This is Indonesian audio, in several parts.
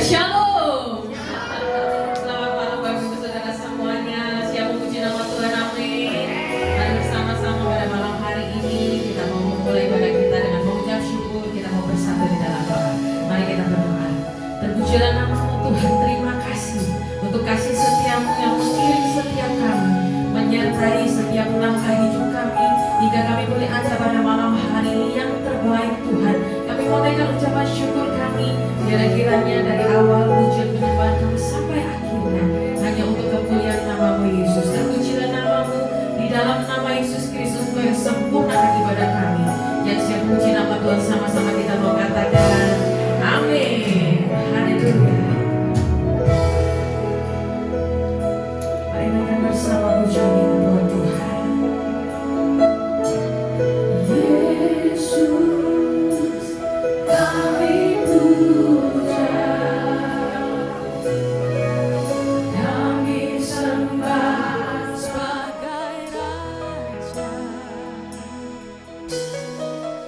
Shalom. Selamat malam Bapak Ibu Saudara semuanya. Siap memuji nama Tuhan, amin. Mari bersama-sama pada malam hari ini kita mau memulai ibadah kita dengan mengucap syukur. Kita mau bersatu di dalam doa. Mari kita berdoa. Terpujilah nama-Mu Tuhan, terima kasih untuk kasih setiamu yang mengiring setiap kami, menyertai setiap langkah hidup kami hingga kami boleh ada pada malam hari ini yang terbaik Tuhan. Kami mau naikkan ucapan syukur kami, biar kiranya dari awal pujian penyembahan kami sampai akhirnya hanya untuk kemuliaan nama-Mu Yesus. Terpujilah nama-Mu di dalam nama Yesus Kristus, Engkau yang sempurnakan ibadah kami. Yang siap puji nama Tuhan, sama-sama kita mau katakan amin. Haleluya. Mari naikkan bersama pujian kita buat Tuhan. Yesus, kami puja, kami sembah sebagai Raja,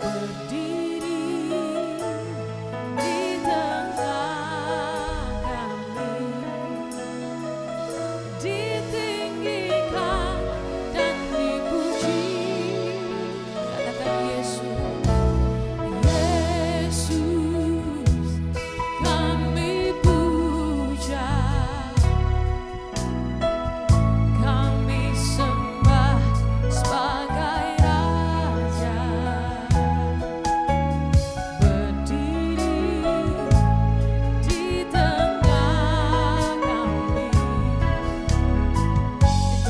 berdiri di tengah kami, ditinggikan dan dipuji. Katakan Yesus. Yesus, kami puja, kami sembah sebagai Raja, berdiri di tengah kami,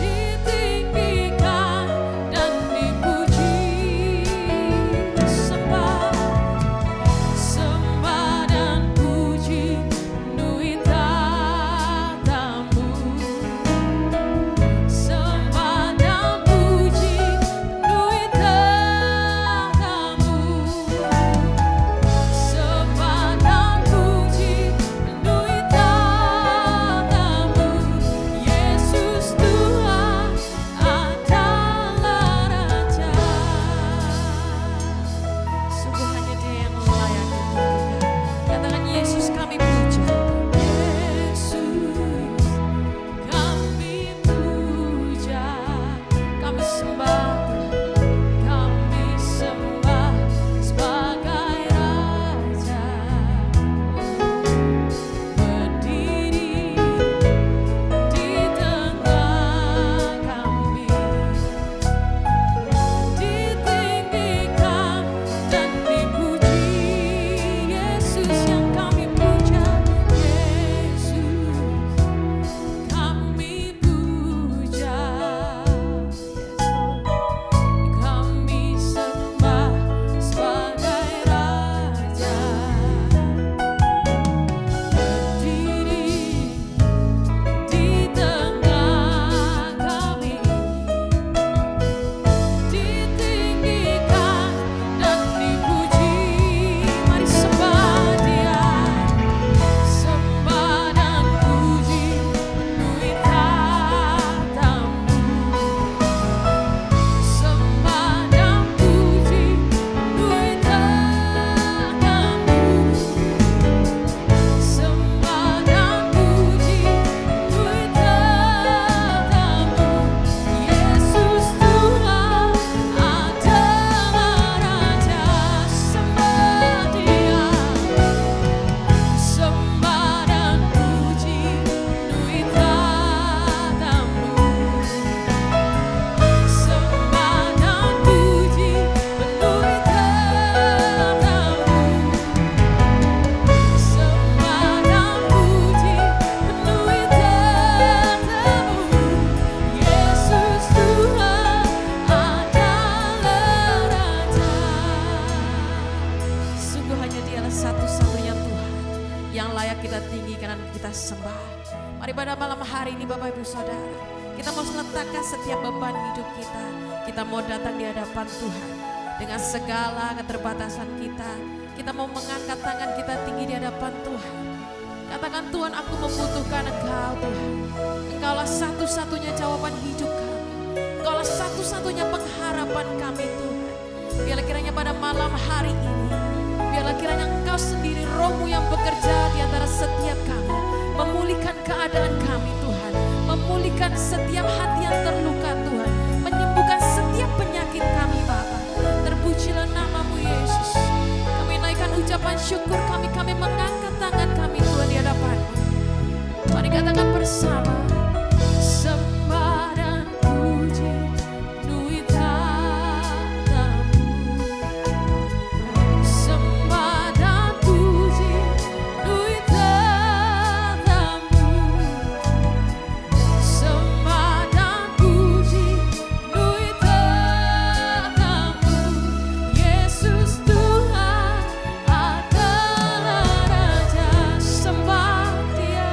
ditinggikan dan dipuji. Sembah dan puji penuhi tatamu, sembah dan puji penuhi tatamu, sembah dan puji penuhi tatamu. Yesus Tuhan adalah Raja. Sungguh hanya Dia yang layak dipuja. Katakan Yesus kami puja. Yesus kami puja, kami sembah, kami sembah sebagai Raja, berdiri di tengah kami, ditinggikan dan dipuji. Yesus yang kami puja, Yesus kami puja, kami sembah sebagai Raja, berdiri di tengah kami, ditinggikan dan dipuji. Mari sembah Dia, sembah dan puji penuhi tatamu, sembah dan puji penuhi tatamu, sembah dan puji penuhi tatamu. Yesus Tuhan adalah Raja, sembah Dia, sembah dan puji penuhi tatamu, sembah dan puji penuhi tatamu, sembah dan puji penuhi tatamu. Yesus Tuhan adalah Raja. Sungguh hanya Dialah satu-satunya Tuhan yang layak kita tinggikan dan kita sembah. Mari pada malam hari ini Bapak Ibu Saudara, kita mau meletakkan setiap beban hidup kita. Kita mau datang di hadapan Tuhan dengan segala keterbatasan kita. Kita mau mengangkat tangan kita tinggi di hadapan Tuhan. Katakan, Tuhan, aku membutuhkan Engkau Tuhan. Engkaulah satu-satunya jawaban hidup kami. Engkaulah satu-satunya pengharapan kami Tuhan. Biarlah kiranya pada malam hari ini, biarlah kiranya Engkau sendiri, Roh-Mu yang bekerja di antara setiap Mari katakan bersama. Sembah dan puji nui tatamu. Sembah dan puji nui tatamu. Sembah dan puji nui tatamu. Yesus Tuhan adalah Raja. Sembah Dia.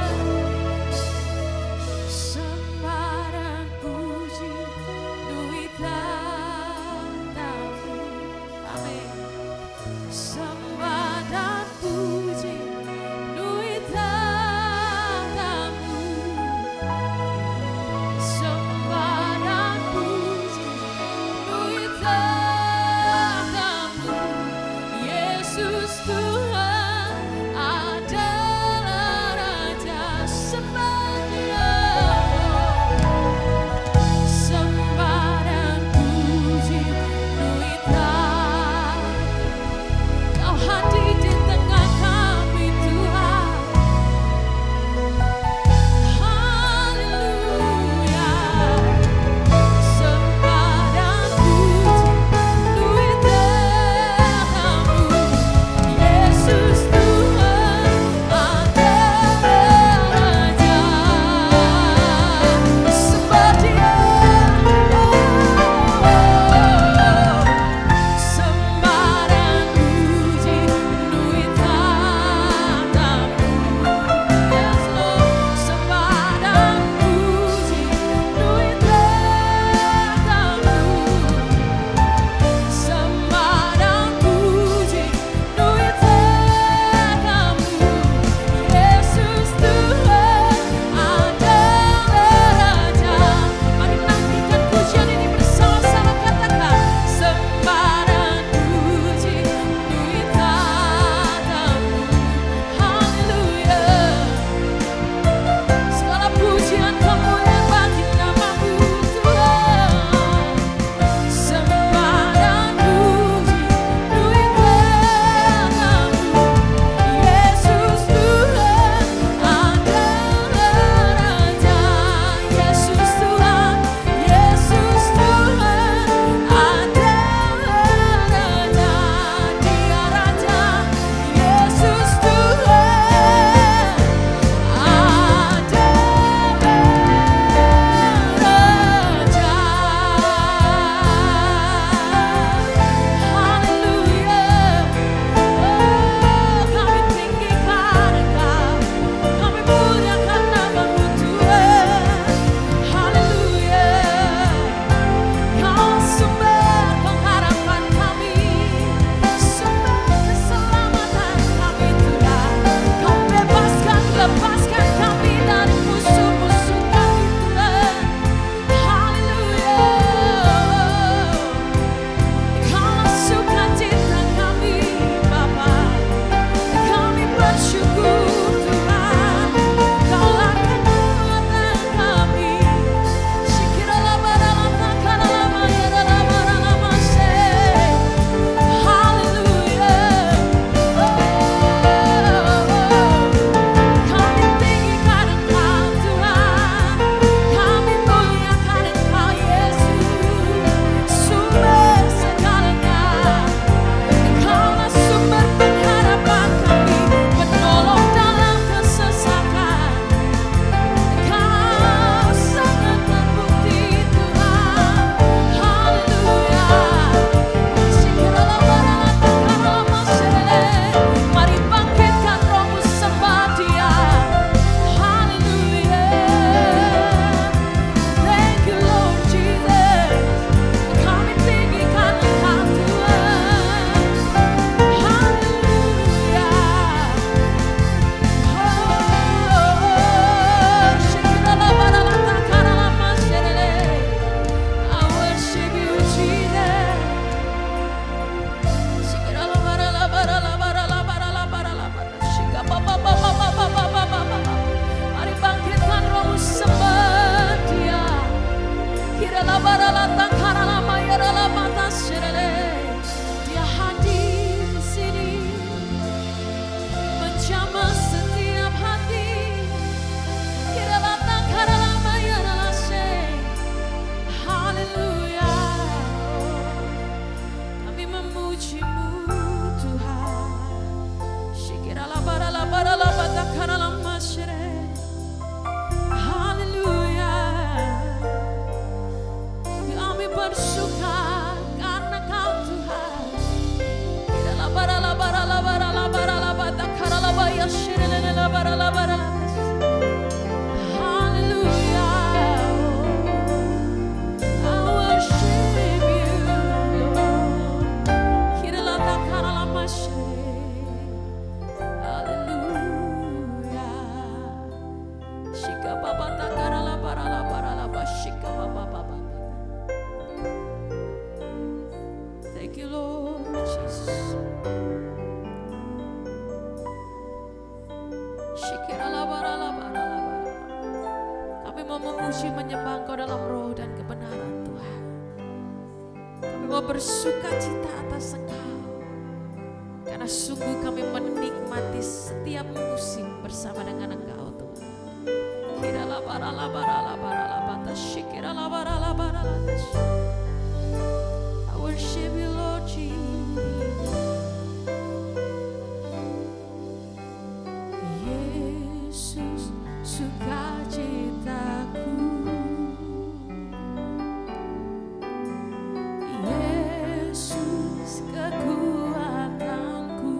memuji menyembah Engkau dalam roh dan kebenaran Tuhan. Kami mau bersuka cita atas Engkau, karena sungguh kami menikmati setiap musim bersama dengan Engkau Tuhan. I worship you Lord Jesus. Yesus sukacitaku, Yesus kekuatanku,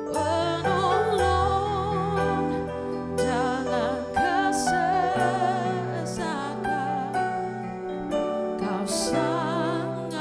penolong dalam kesesakan. Kau sangat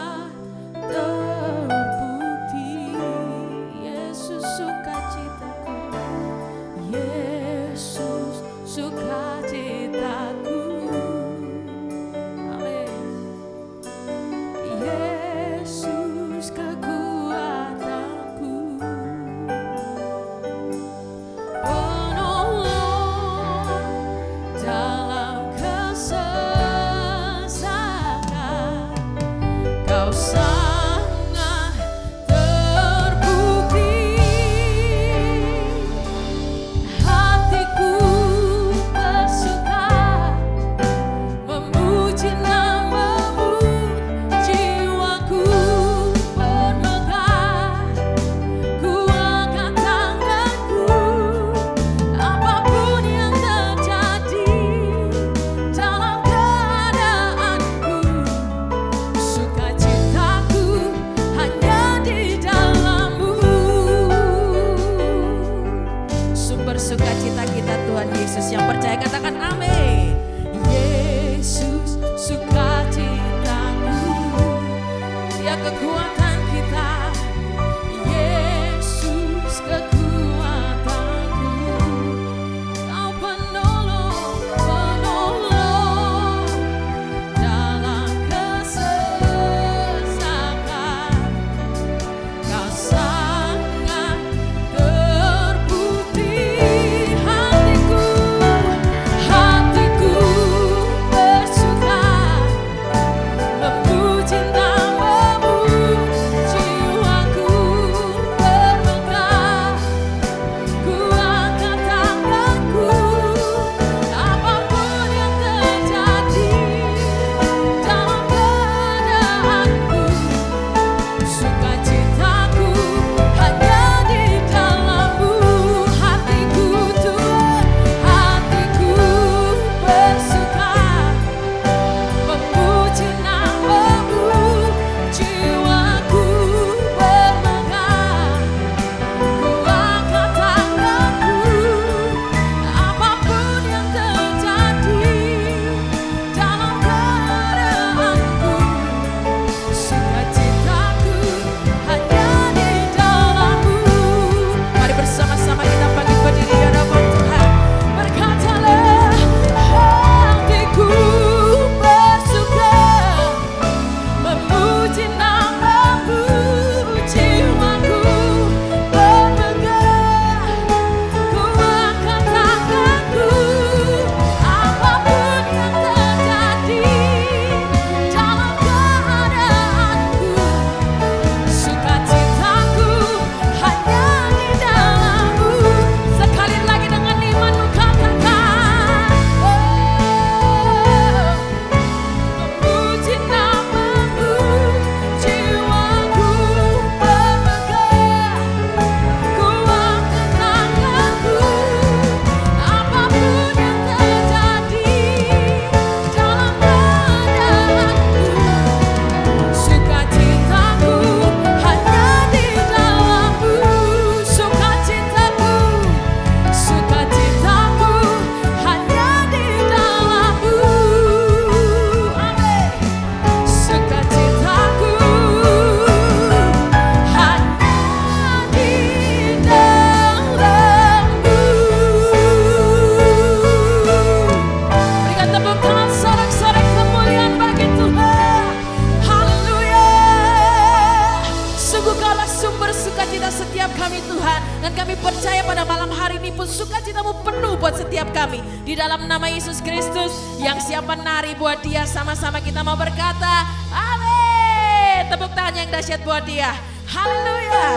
Tuhan. Dan kami percaya pada malam hari ini pun sukacitamu penuh buat setiap kami. Di dalam nama Yesus Kristus yang siap menari buat dia, sama-sama kita mau berkata, amin. Tepuk tangan yang dahsyat buat dia. Haleluya.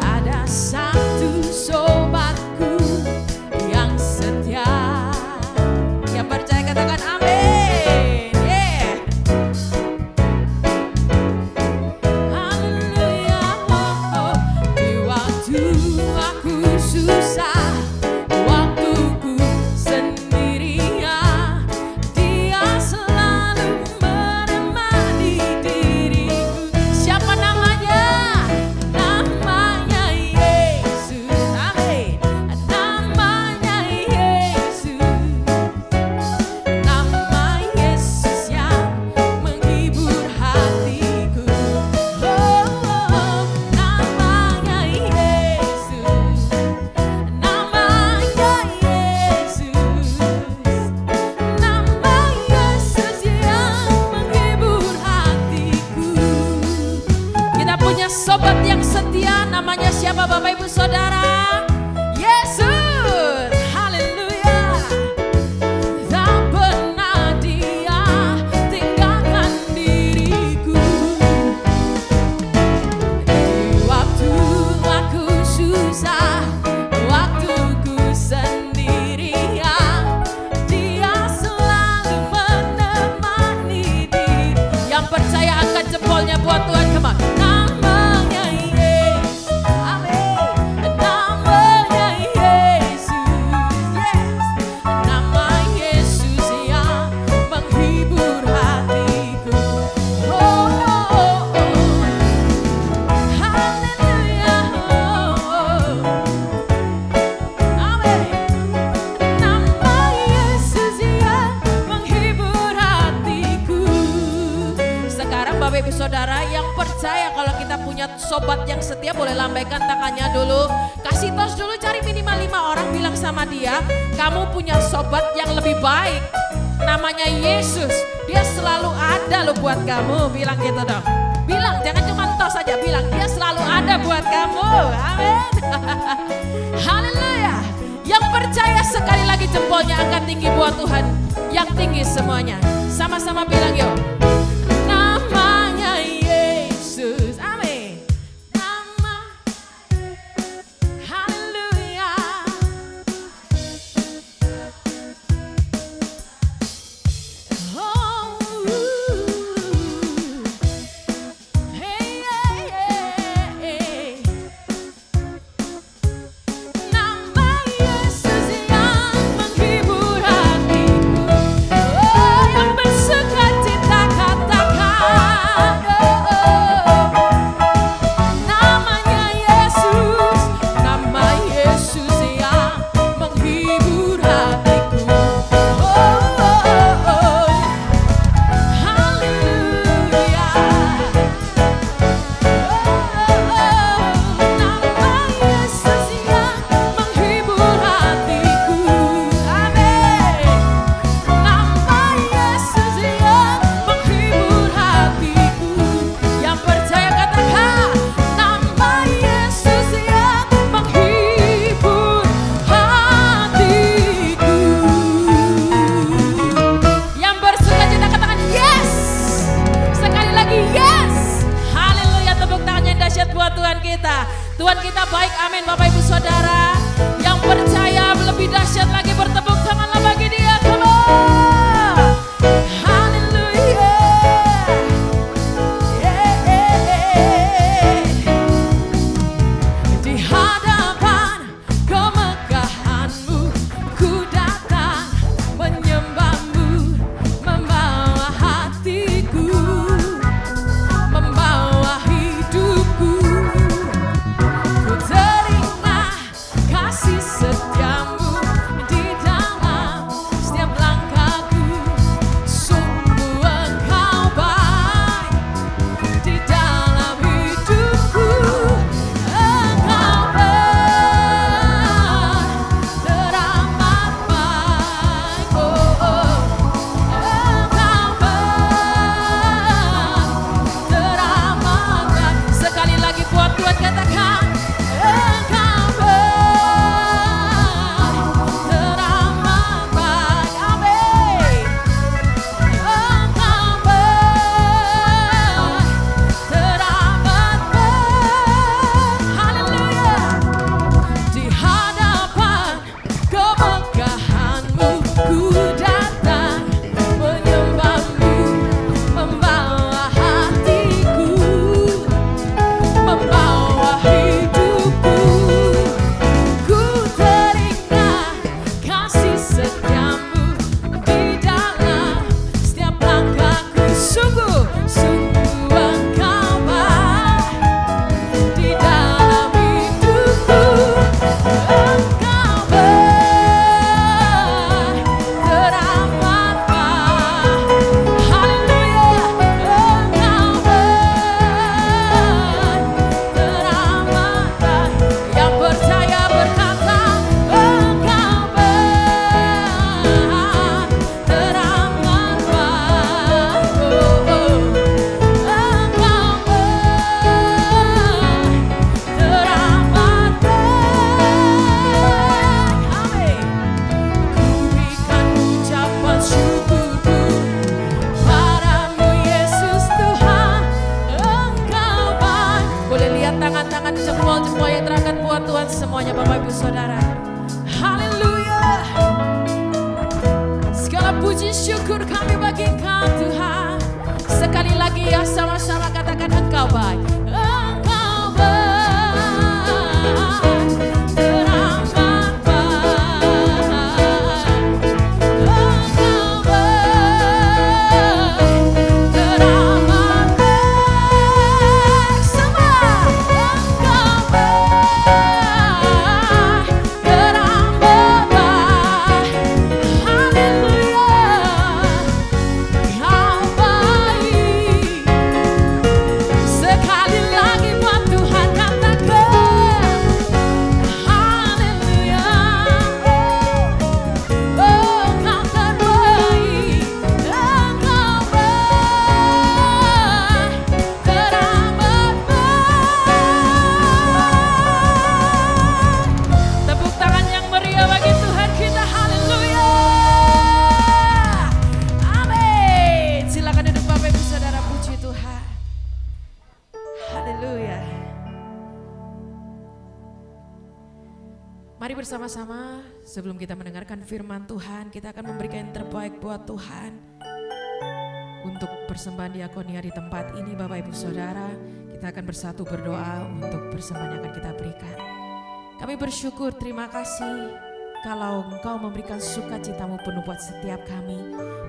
Ada satu sobatku yang setia. Yang percaya katakan amin. Yeah. Haleluya. Di waktu aku susah, waktuku sendirian, dia selalu menemani diriku. Siapa namanya? Namanya Yesus. Amin. Namanya Yesus. Nama Yesus yang menghibur hatiku. Oh, namanya Yesus. Namanya Yesus. Nama Yesus yang menghibur hatiku. Kita punya sobat yang setia, namanya siapa Bapak Ibu Saudara? Yesus. Haleluya. Tak pernah dia tinggalkan diriku. Di waktu aku susah, waktuku sendirian, dia selalu menemani diri. Yang percaya angkat jempolnya buat Tuhan, come on. Namanya Yesus. Amin. Namanya Yesus. Yes. Nama Yesus yang menghibur hatiku. Oh, oh, oh, oh. Haleluya. Oh, oh. Amin. Nama Yesus yang menghibur hatiku. Sekarang Bapak Ibu Saudara yang percaya kalau kita punya sobat yang setia, boleh lambaikan tangannya dulu. Kasih tos dulu, cari minimal 5 orang, bilang sama dia, kamu punya sobat yang lebih baik. Namanya Yesus. Dia selalu ada loh buat kamu. Bilang gitu dong. Bilang, jangan cuma tos saja, bilang dia selalu ada buat kamu. Amin. Haleluya. Yang percaya sekali lagi jempolnya angkat tinggi buat Tuhan. Yang tinggi semuanya. Sama-sama bilang yuk. Namanya Yesus. Amin. Nama. Haleluya. Oh. Hey, hey, hey. Nama Yesus yang menghibur hatiku. Oh, yang bersukacita katakan. Namanya Yesus. Nama Yesus yang menghibur hatiku. Haleluya. Nama Yesus yang menghibur hatiku. Amin. Nama Yesus yang menghibur hatiku. Yang percaya katakan, nama Yesus yang menghibur hatiku. Yang bersukacita katakan yes. Sekali lagi yes. Haleluya, tepuk tangan yang dahsyat buat Tuhan kita. Tuhan kita baik, amin Bapak Ibu Saudara. Yang percaya lebih dahsyat lagi, bertepuk tanganlah bagi dia. Come on. Haleluya. Di hadapan kemegahan-Mu ku datang menyembah-Mu, membawa hatiku, membawa hidupku. Ku teringat kasih setiamu di dalam Mari bersama-sama sebelum kita mendengarkan firman Tuhan, kita akan memberikan yang terbaik buat Tuhan. Untuk persembahan diakonia di tempat ini Bapak Ibu Saudara, kita akan bersatu berdoa untuk persembahan yang akan kita berikan. Kami bersyukur, terima kasih kalau Engkau memberikan sukacitamu penuh buat setiap kami.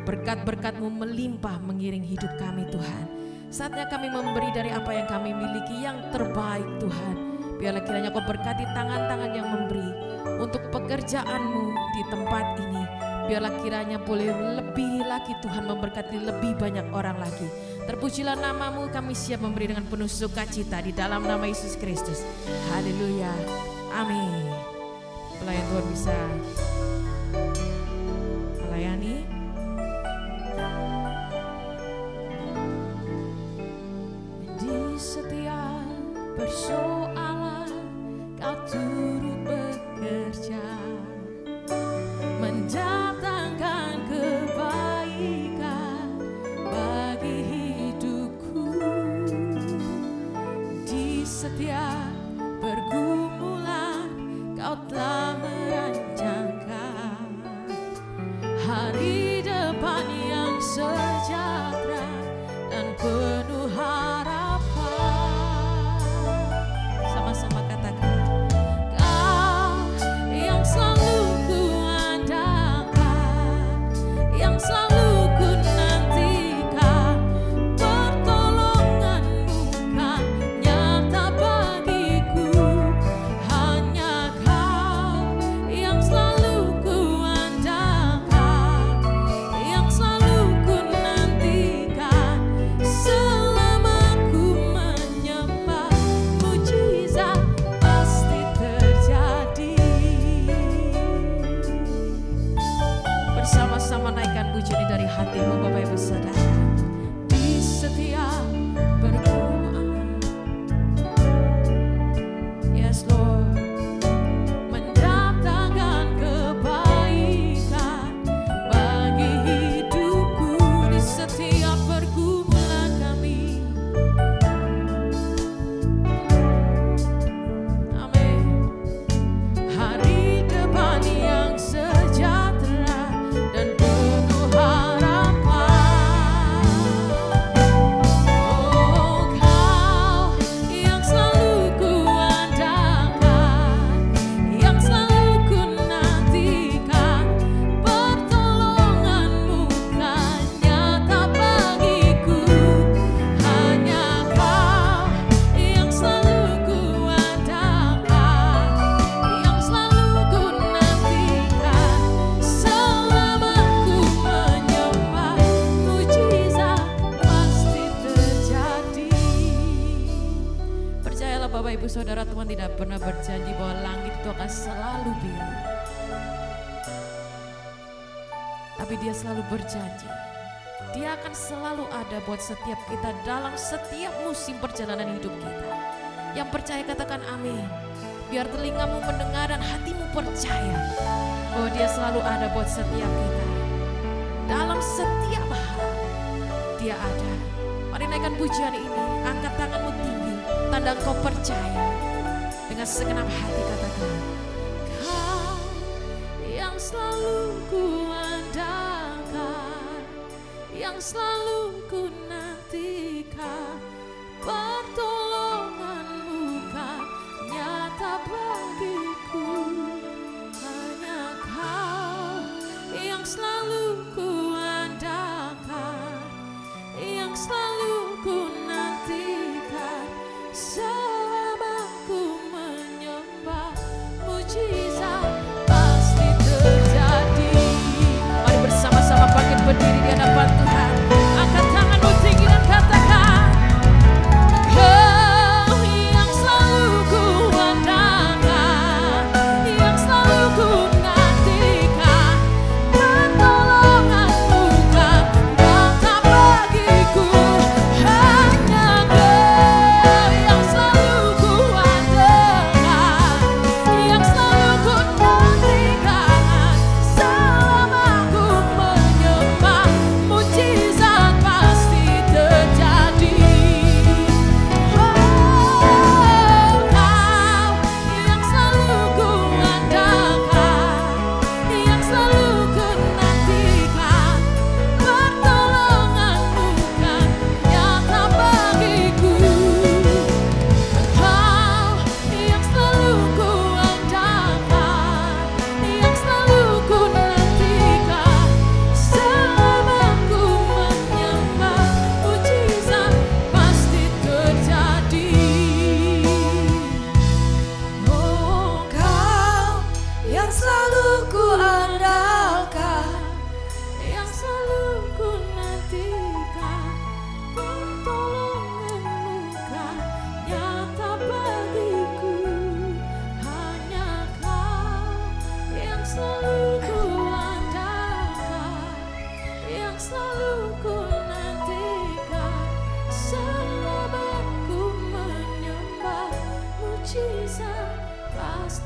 Berkat-berkat-Mu melimpah mengiring hidup kami Tuhan. Saatnya kami memberi dari apa yang kami miliki yang terbaik Tuhan. Biarlah kiranya Kau berkati tangan-tangan yang memberi untuk pekerjaan-Mu di tempat ini. Biarlah kiranya boleh lebih lagi Tuhan memberkati lebih banyak orang lagi. Terpujilah nama-Mu, kami siap memberi dengan penuh sukacita di dalam nama Yesus Kristus. Haleluya, amin. Pelayan Tuhan bisa melayani. Di setiap persoalan Kau turut bekerja, mendatangkan kebaikan bagi hidupku. Di setiap pergumulan Kau telah merancangkan hari depan yang sejahtera dan penuh harapan. Sama-sama katakan, Kau yang selalu ku andalkan, yang selalu ku nantikan, pertolongan-Mu kan nyata bagiku. Hanya Kau yang selalu ku andalkan, yang selalu ku nantikan, selama ku menyembah, mujizat pasti terjadi. Bersama-sama naikkan pujian ini dari hatimu Bapak Ibu Saudara. Di setiap pergumulan, yes Lord, mendatangkan kebaikan bagi hidupku. Di setiap pergumulan kami, amin. Hari depan yang sejahtera dan penuh harapan. Oh, Kau yang selalu ku andalkan, yang selalu ku nantikan, pertolongan-Mu kan nyata bagiku. Hanya Kau yang selalu ku andalkan, yang selalu ku nantikan, selama ku menyembah, mujizat pasti terjadi. Percayalah Bapak Ibu Saudara, Tuhan tidak pernah berjanji bahwa langit itu akan selalu biru. Tapi Dia selalu berjanji, Dia akan selalu ada buat setiap kita dalam setiap musim perjalanan hidup kita. Yang percaya katakan amin. Biar telingamu mendengar dan hatimu percaya bahwa Dia selalu ada buat setiap kita. Dalam setiap hal Dia ada. Mari naikkan pujian ini, angkat tanganmu tinggi, tanda engkau percaya. Dengan segenap hati katakan, Kau yang selalu ku andalkan, yang selalu ku nantikan, pertolongan-Mu kan nyata bagiku. Hanya Kau yang selalu ku andalkan, yang selalu ku nantikan, selama ku menyembah, mujizat pasti terjadi. Mari bersama-sama bangkit berdiri di hadapan Tuhan. Angkat tanganmu tinggi dan katakan,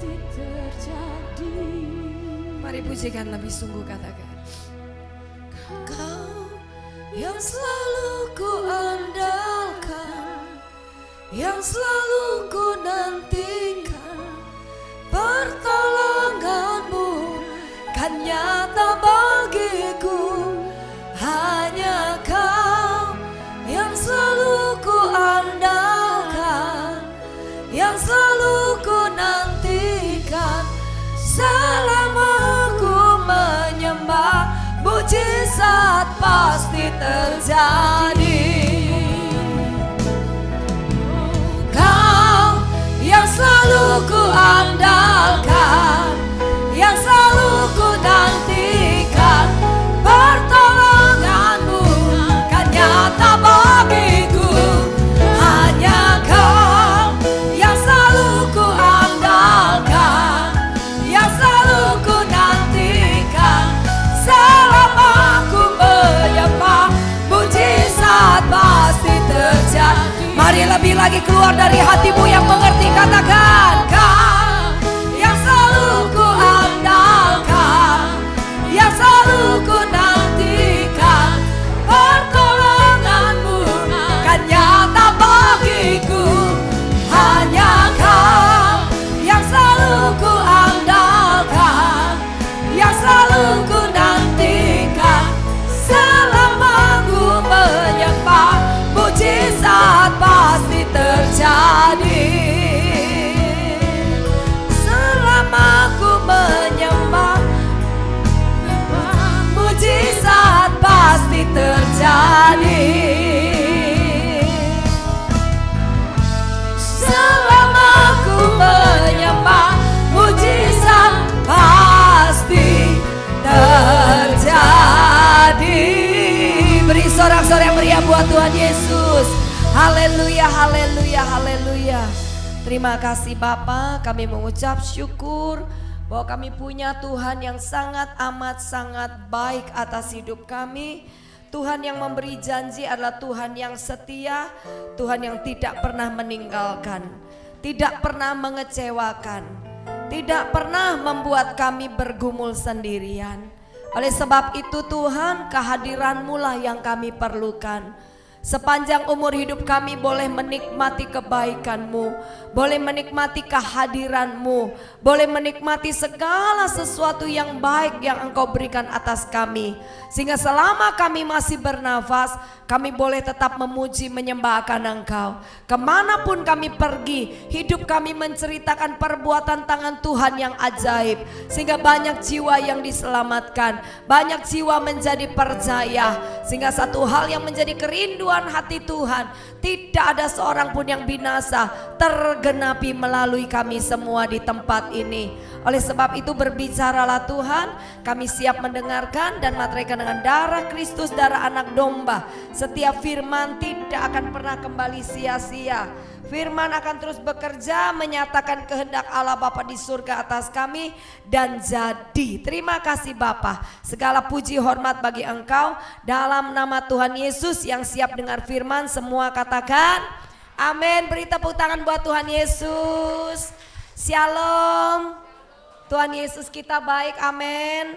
pasti terjadi. Mari pujikan lebih sungguh, katakan. Kau yang selalu ku andalkan, yang selalu ku nantikan, pertolonganmu kan nyata bagiku. Hanya Kau yang selalu ku andalkan, yang selalu ku nantikan. Selama ku menyembah, mujizat pasti terjadi. Kau yang selalu ku andalkan, yang selalu ku nantikan, pertolonganmu kan nyata bagiku. Hanya Kau yang selalu ku andalkan, yang selalu ku nantikan. Selama ku menyembah, mujizat pasti terjadi. Mari lebih lagi keluar dari hatimu yang mengerti, katakan. Kau yang selalu ku andalkan, yang selalu ku nantikan, pertolonganmu kan nyata bagiku. Hanya Kau yang selalu ku andalkan, yang selalu ku nantikan. Selama ku menyembah, mujizat pasti terjadi. Selama ku menyembah, mujizat pasti terjadi. Selama ku menyembah, mujizat pasti terjadi. Beri sorak-sorai yang meriah buat Tuhan Yesus. Haleluya, haleluya, haleluya. Terima kasih Bapa, kami mengucap syukur bahwa kami punya Tuhan yang sangat amat sangat baik atas hidup kami. Tuhan yang memberi janji adalah Tuhan yang setia, Tuhan yang tidak pernah meninggalkan, tidak pernah mengecewakan, tidak pernah membuat kami bergumul sendirian. Oleh sebab itu Tuhan, kehadiran-Mu lah yang kami perlukan. Sepanjang umur hidup kami boleh menikmati kebaikan-Mu, boleh menikmati kehadiran-Mu, boleh menikmati segala sesuatu yang baik yang Engkau berikan atas kami. Sehingga selama kami masih bernafas, kami boleh tetap memuji menyembahkan Engkau. Kemanapun kami pergi, hidup kami menceritakan perbuatan tangan Tuhan yang ajaib. Sehingga banyak jiwa yang diselamatkan, banyak jiwa menjadi percaya. Sehingga satu hal yang menjadi kerinduan hati Tuhan, tidak ada seorang pun yang binasa, tergenapi melalui kami semua di tempat ini. Oleh sebab itu berbicaralah Tuhan, kami siap mendengarkan dan materaikan dengan darah Kristus, darah anak domba. Setiap firman tidak akan pernah kembali sia-sia. Firman akan terus bekerja menyatakan kehendak Allah Bapa di surga atas kami dan jadi. Terima kasih Bapa. Segala puji hormat bagi Engkau dalam nama Tuhan Yesus yang siap dengar firman. Semua katakan amin. Beri tepuk tangan buat Tuhan Yesus. Shalom. Tuhan Yesus kita baik, amin.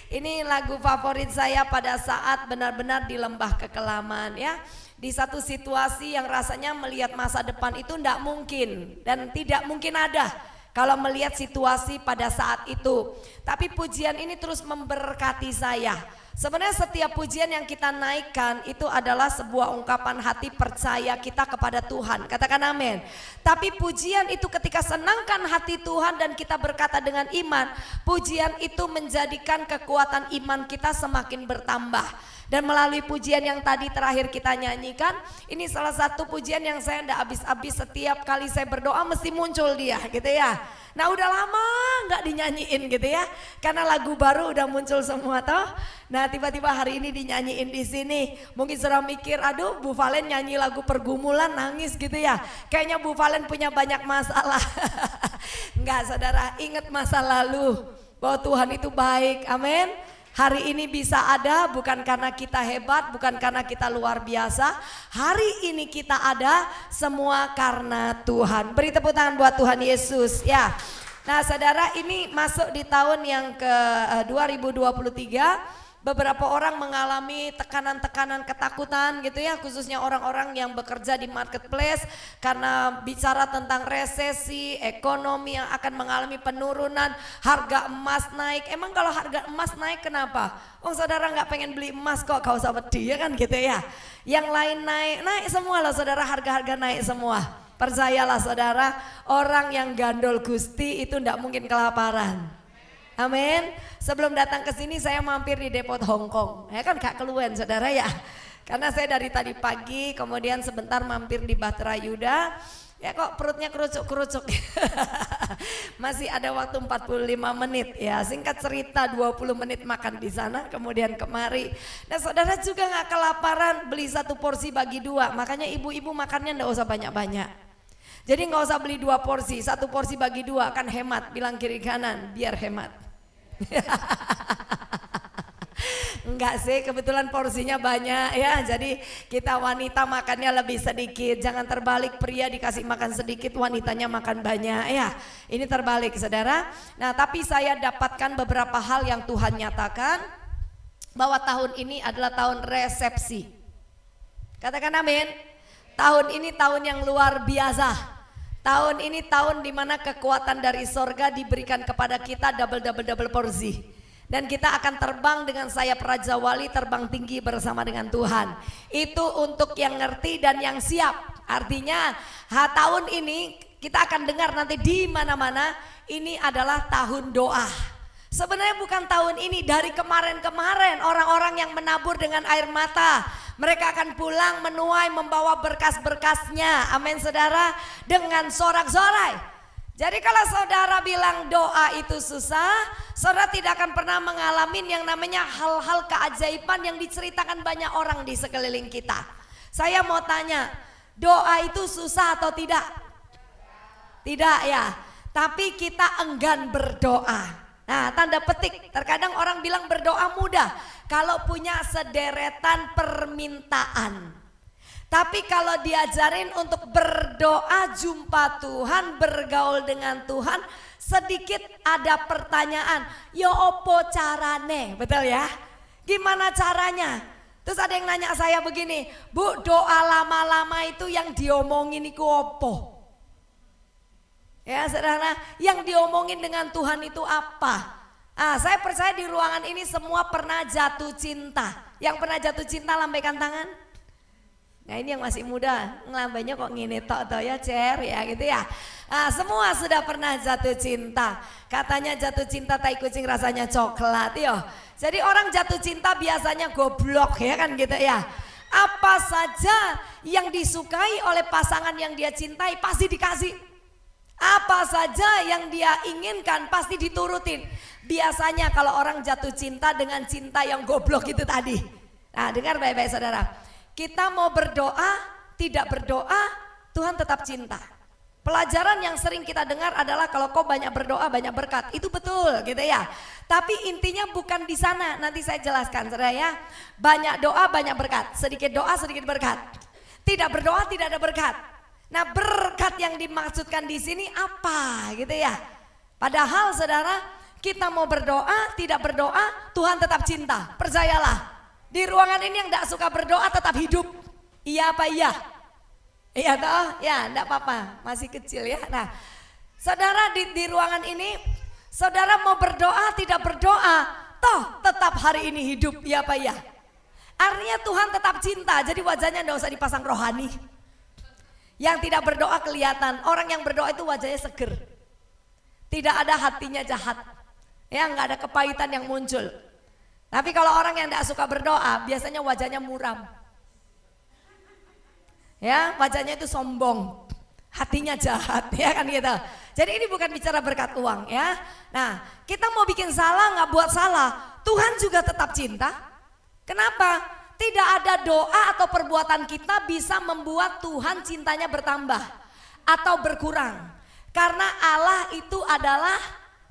Ini lagu favorit saya pada saat benar-benar di lembah kekelaman ya. Di satu situasi yang rasanya melihat masa depan itu tidak mungkin dan tidak mungkin ada kalau melihat situasi pada saat itu. Tapi pujian ini terus memberkati saya. Sebenarnya setiap pujian yang kita naikkan itu adalah sebuah ungkapan hati percaya kita kepada Tuhan. Katakan amin. Tapi pujian itu ketika senangkan hati Tuhan dan kita berkata dengan iman, pujian itu menjadikan kekuatan iman kita semakin bertambah. Dan melalui pujian yang tadi terakhir kita nyanyikan, ini salah satu pujian yang saya tidak habis-habis, setiap kali saya berdoa mesti muncul dia gitu ya. Nah udah lama nggak dinyanyiin gitu ya, karena lagu baru udah muncul semua toh. Nah tiba-tiba hari ini dinyanyiin di sini. Mungkin sudah mikir, aduh Bu Valen nyanyi lagu pergumulan nangis gitu ya. Kayaknya Bu Valen punya banyak masalah. Enggak saudara, ingat masa lalu bahwa Tuhan itu baik, amin. Hari ini bisa ada bukan karena kita hebat, bukan karena kita luar biasa. Hari ini kita ada semua karena Tuhan. Beri tepuk tangan buat Tuhan Yesus ya. Nah saudara, ini masuk di tahun yang ke 2023. Beberapa orang mengalami tekanan-tekanan ketakutan gitu ya, khususnya orang-orang yang bekerja di marketplace karena bicara tentang resesi, ekonomi yang akan mengalami penurunan, harga emas naik. Emang kalau harga emas naik kenapa? Oh saudara nggak pengen beli emas kok, gak usah wedi ya kan gitu ya. Yang lain naik semua loh saudara, harga-harga naik semua. Percayalah saudara, orang yang gandol Gusti itu nggak mungkin kelaparan. Amin. Sebelum datang ke sini saya mampir di Depot Hongkong. Ya kan gak keluhan saudara ya. Karena saya dari tadi pagi kemudian sebentar mampir di Batra Yuda. Ya kok perutnya kerucuk-kerucuk. Masih ada waktu 45 menit ya. Singkat cerita 20 menit makan di sana kemudian kemari. Nah saudara juga gak kelaparan, beli satu porsi bagi dua. Makanya ibu-ibu makannya gak usah banyak-banyak. Jadi gak usah beli 2 porsi, 1 porsi bagi 2 akan hemat. Bilang kiri kanan biar hemat. Enggak sih, kebetulan porsinya banyak ya. Jadi kita wanita makannya lebih sedikit. Jangan terbalik, pria dikasih makan sedikit, wanitanya makan banyak ya. Ini terbalik saudara. Nah tapi saya dapatkan beberapa hal yang Tuhan nyatakan, bahwa tahun ini adalah tahun resepsi. Katakan amin. Tahun ini tahun yang luar biasa. Tahun ini tahun dimana kekuatan dari sorga diberikan kepada kita double porsi. Dan kita akan terbang dengan sayap Raja Wali, terbang tinggi bersama dengan Tuhan. Itu untuk yang ngerti dan yang siap. Artinya tahun ini kita akan dengar nanti di mana-mana ini adalah tahun doa. Sebenarnya bukan tahun ini, dari kemarin-kemarin orang-orang yang menabur dengan air mata, mereka akan pulang menuai membawa berkas-berkasnya. Amin saudara, dengan sorak-sorai. Jadi kalau saudara bilang doa itu susah, saudara tidak akan pernah mengalami yang namanya hal-hal keajaiban yang diceritakan banyak orang di sekeliling kita. Saya mau tanya, doa itu susah atau tidak? Tidak ya, tapi kita enggan berdoa. Nah tanda petik, terkadang orang bilang berdoa mudah kalau punya sederetan permintaan. Tapi kalau diajarin untuk berdoa, jumpa Tuhan, bergaul dengan Tuhan, sedikit ada pertanyaan, yo opo carane, betul ya? Gimana caranya? Terus ada yang nanya saya begini, Bu, doa lama-lama itu yang diomongin iku opo? Ya saudara, yang diomongin dengan Tuhan itu apa? Saya percaya di ruangan ini semua pernah jatuh cinta. Yang pernah jatuh cinta lambaikan tangan. Nah ini yang masih muda, ngelambainya kok ngini tok ya Cer ya gitu ya. Semua sudah pernah jatuh cinta. Katanya jatuh cinta tai kucing rasanya coklat yo. Jadi orang jatuh cinta biasanya goblok ya kan gitu ya. Apa saja yang disukai oleh pasangan yang dia cintai pasti dikasih. Apa saja yang dia inginkan pasti diturutin. Biasanya kalau orang jatuh cinta dengan cinta yang goblok itu tadi. Nah dengar baik-baik saudara. Kita mau berdoa, tidak berdoa, Tuhan tetap cinta. Pelajaran yang sering kita dengar adalah kalau kau banyak berdoa banyak berkat. Itu betul gitu ya. Tapi intinya bukan di sana. Nanti saya jelaskan saudara ya. Banyak doa banyak berkat. Sedikit doa sedikit berkat. Tidak berdoa tidak ada berkat. Nah berkat yang dimaksudkan di sini apa gitu ya. Padahal saudara, kita mau berdoa tidak berdoa Tuhan tetap cinta. Percayalah. Di ruangan ini yang tidak suka berdoa tetap hidup. Iya apa iya? Iya toh? Ya enggak apa-apa, masih kecil ya. Nah saudara di ruangan ini, saudara mau berdoa tidak berdoa, toh tetap hari ini hidup. Iya apa iya? Artinya Tuhan tetap cinta, jadi wajahnya enggak usah dipasang rohani. Yang tidak berdoa kelihatan, orang yang berdoa itu wajahnya seger. Tidak ada hatinya jahat. Ya enggak ada kepahitan yang muncul. Tapi kalau orang yang tidak suka berdoa, biasanya wajahnya muram. Ya, wajahnya itu sombong. Hatinya jahat, ya kan gitu. Jadi ini bukan bicara berkat uang ya. Nah, kita mau bikin salah nggak buat salah, Tuhan juga tetap cinta. Kenapa? Tidak ada doa atau perbuatan kita bisa membuat Tuhan cintanya bertambah atau berkurang. Karena Allah itu adalah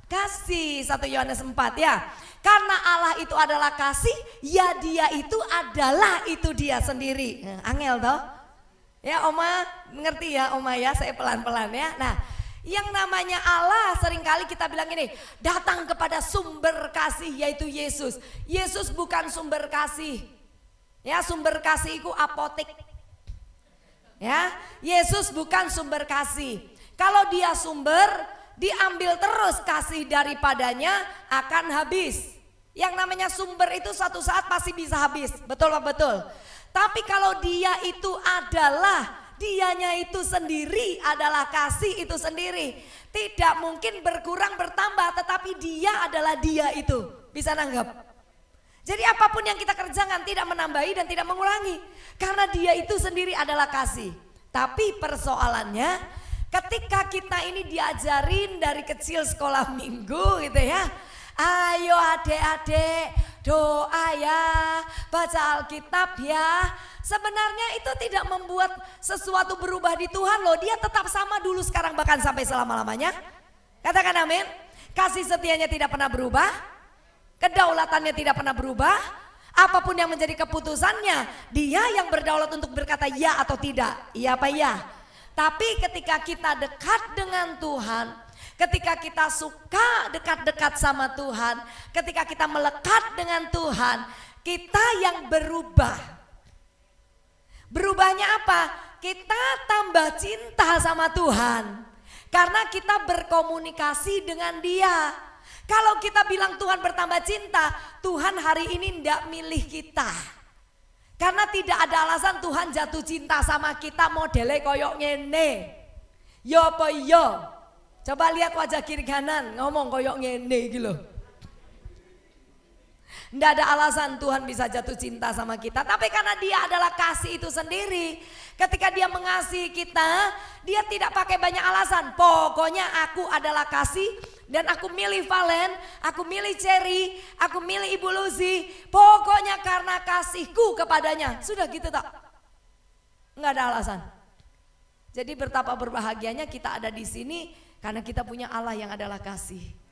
kasih. 1 Yohanes 4 ya. Karena Allah itu adalah kasih, ya dia itu adalah itu dia sendiri. Angel toh? Ya Oma, ngerti ya Oma ya, saya pelan-pelan ya. Nah, yang namanya Allah seringkali kita bilang ini, datang kepada sumber kasih yaitu Yesus. Yesus bukan sumber kasih. Ya, sumber kasih itu apotek. Ya, Yesus bukan sumber kasih. Kalau dia sumber, diambil terus kasih daripadanya akan habis. Yang namanya sumber itu suatu saat pasti bisa habis, betul Pak? Betul. Tapi kalau dia itu adalah, dianya itu sendiri adalah kasih itu sendiri. Tidak mungkin berkurang bertambah, tetapi dia adalah dia itu. Bisa nanggap? Jadi apapun yang kita kerjakan tidak menambahi dan tidak mengurangi. Karena dia itu sendiri adalah kasih. Tapi persoalannya ketika kita ini diajarin dari kecil sekolah minggu gitu ya. Ayo adik-adik doa ya, baca Alkitab ya. Sebenarnya itu tidak membuat sesuatu berubah di Tuhan loh. Dia tetap sama dulu sekarang bahkan sampai selama-lamanya. Katakan amin. Kasih setianya tidak pernah berubah. Kedaulatannya tidak pernah berubah. Apapun yang menjadi keputusannya, dia yang berdaulat untuk berkata ya atau tidak. Iya apa ya. Tapi ketika kita dekat dengan Tuhan, ketika kita suka dekat-dekat sama Tuhan, ketika kita melekat dengan Tuhan, kita yang berubah. Berubahnya apa? Kita tambah cinta sama Tuhan. Karena kita berkomunikasi dengan Dia. Kalau kita bilang Tuhan bertambah cinta, Tuhan hari ini tidak milih kita. Karena tidak ada alasan Tuhan jatuh cinta sama kita modelnya koyok ngene. Yo apa yo? Coba lihat wajah kiri kanan, ngomong koyok ngene gitu loh. Tidak ada alasan Tuhan bisa jatuh cinta sama kita. Tapi karena dia adalah kasih itu sendiri. Ketika dia mengasihi kita, dia tidak pakai banyak alasan. Pokoknya aku adalah kasih dan aku milih Valen, aku milih Cherry, aku milih Ibu Lucy. Pokoknya karena kasihku kepadanya. Sudah gitu tak? Nggak ada alasan. Jadi betapa berbahagianya kita ada di sini karena kita punya Allah yang adalah kasih.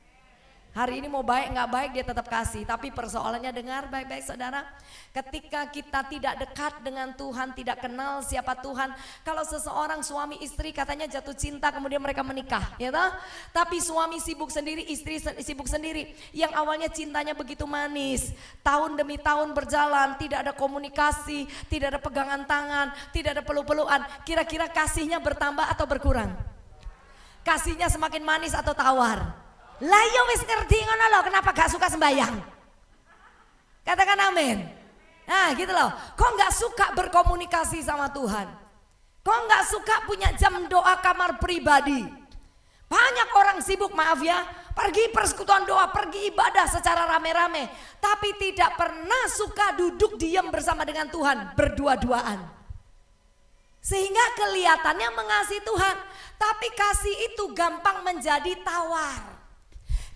Hari ini mau baik nggak baik dia tetap kasih. Tapi persoalannya dengar baik-baik saudara. Ketika kita tidak dekat dengan Tuhan, tidak kenal siapa Tuhan. Kalau seseorang suami istri katanya jatuh cinta kemudian mereka menikah. Ya toh? Tapi suami sibuk sendiri, istri sibuk sendiri. Yang awalnya cintanya begitu manis. Tahun demi tahun berjalan, tidak ada komunikasi, tidak ada pegangan tangan, tidak ada peluk-pelukan. Kira-kira kasihnya bertambah atau berkurang? Kasihnya semakin manis atau tawar? Lah yo wis ngerti ngono lho, kenapa gak suka sembahyang? Katakan amin. Nah gitu loh, kok gak suka berkomunikasi sama Tuhan? Kok gak suka punya jam doa kamar pribadi? Banyak orang sibuk, maaf ya, pergi persekutuan doa, pergi ibadah secara rame-rame. Tapi tidak pernah suka duduk diam bersama dengan Tuhan, berdua-duaan. Sehingga kelihatannya mengasihi Tuhan, tapi kasih itu gampang menjadi tawar.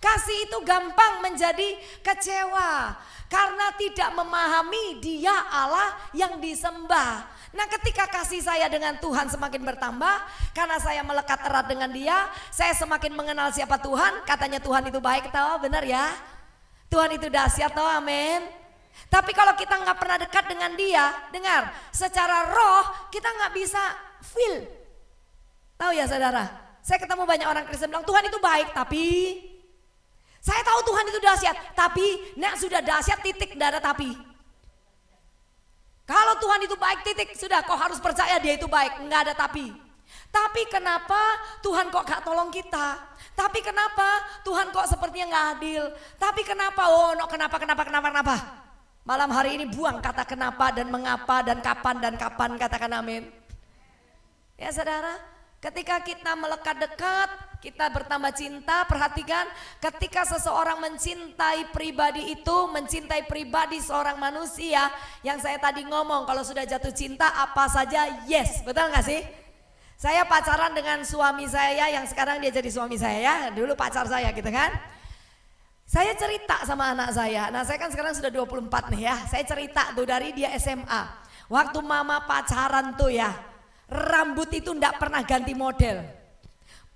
Kasih itu gampang menjadi kecewa karena tidak memahami dia Allah yang disembah. Nah ketika kasih saya dengan Tuhan semakin bertambah karena saya melekat erat dengan dia, saya semakin mengenal siapa Tuhan. Katanya Tuhan itu baik, tahu benar ya? Tuhan itu dahsyat, tahu amin. Tapi kalau kita nggak pernah dekat dengan dia, dengar, secara roh kita nggak bisa feel. Tahu ya saudara? Saya ketemu banyak orang Kristen bilang Tuhan itu baik, tapi saya tahu Tuhan itu dahsyat, tapi nek sudah dahsyat titik, tidak ada tapi. Kalau Tuhan itu baik titik, sudah kau harus percaya dia itu baik, nggak ada tapi. Tapi kenapa Tuhan kok gak tolong kita? Tapi kenapa Tuhan kok sepertinya nggak adil? Tapi kenapa? Oh no, kenapa? Malam hari ini buang kata kenapa dan mengapa dan kapan katakan amin. Ya saudara, ketika kita melekat dekat, kita bertambah cinta. Perhatikan, ketika seseorang mencintai pribadi itu, mencintai pribadi seorang manusia, yang saya tadi ngomong kalau sudah jatuh cinta apa saja yes, betul gak sih? Saya pacaran dengan suami saya yang sekarang dia jadi suami saya ya, dulu pacar saya gitu kan. Saya cerita sama anak saya, nah saya kan sekarang sudah 24 nih ya, saya cerita tuh dari dia SMA. Waktu mama pacaran tuh ya, rambut itu ndak pernah ganti model.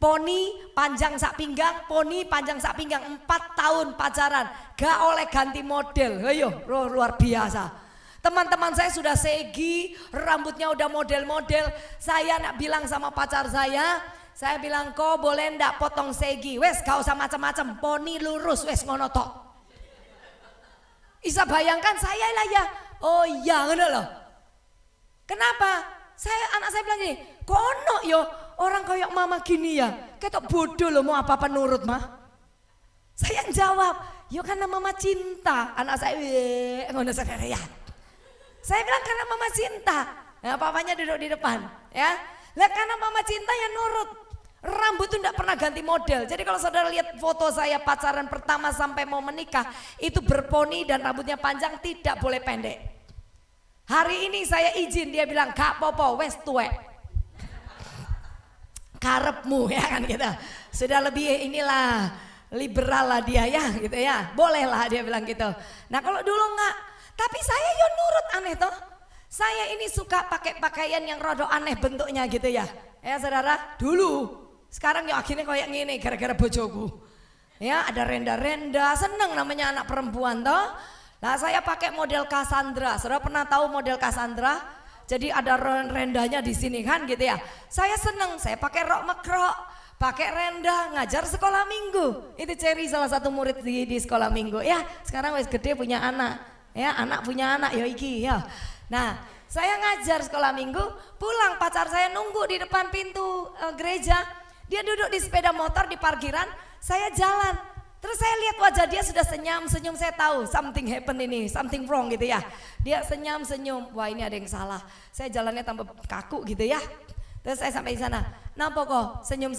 poni panjang sak pinggang, 4 tahun pacaran, gak oleh ganti model. Ayo, luar biasa. Teman-teman saya sudah segi, rambutnya udah model-model. Saya nak bilang sama pacar saya bilang kok boleh ndak potong segi, wes gak usah macam-macam, poni lurus, wes ngono tok. Bisa bayangkan saya lah ya, oh iya ngono loh. Kenapa? Anak saya bilang gini, kono yo orang kayak mama gini ya, ketok bodoh loh mau apa-apa nurut mah. Saya jawab, yo karena mama cinta. Anak saya, ngono saudara ya. Saya bilang karena mama cinta. Nah, papanya duduk di depan, ya. Lah karena mama cinta ya nurut. Rambut tuh enggak pernah ganti model. Jadi kalau saudara lihat foto saya pacaran pertama sampai mau menikah, itu berponi dan rambutnya panjang, tidak boleh pendek. Hari ini saya izin, dia bilang gak popo wes tuwek. Karepmu ya kan gitu. Sudah lebih inilah liberal lah dia ya gitu ya. Boleh lah dia bilang gitu. Nah kalau dulu enggak, tapi saya yo nurut aneh toh. Saya ini suka pakai pakaian yang rada aneh bentuknya gitu ya. Ya saudara, dulu. Sekarang ya akhirnya kayak gini gara-gara bojoku. Ya ada renda-renda, seneng namanya anak perempuan toh. Nah saya pakai model Cassandra. Saudara pernah tahu model Cassandra? Jadi ada rendanya di sini kan gitu ya. Saya seneng, saya pakai rok mekrok, pakai renda, ngajar sekolah minggu. Itu Cherry salah satu murid di sekolah minggu. Ya sekarang wis gede punya anak. Ya anak punya anak ya iki ya. Nah saya ngajar sekolah minggu, pulang pacar saya nunggu di depan pintu gereja. Dia duduk di sepeda motor di parkiran, saya jalan. Terus saya lihat wajah dia sudah senyum, saya tahu something happen ini, something wrong gitu ya. Dia senyum, wah ini ada yang salah. Saya jalannya tambah kaku gitu ya. Terus saya sampai di sana, napa kok senyum?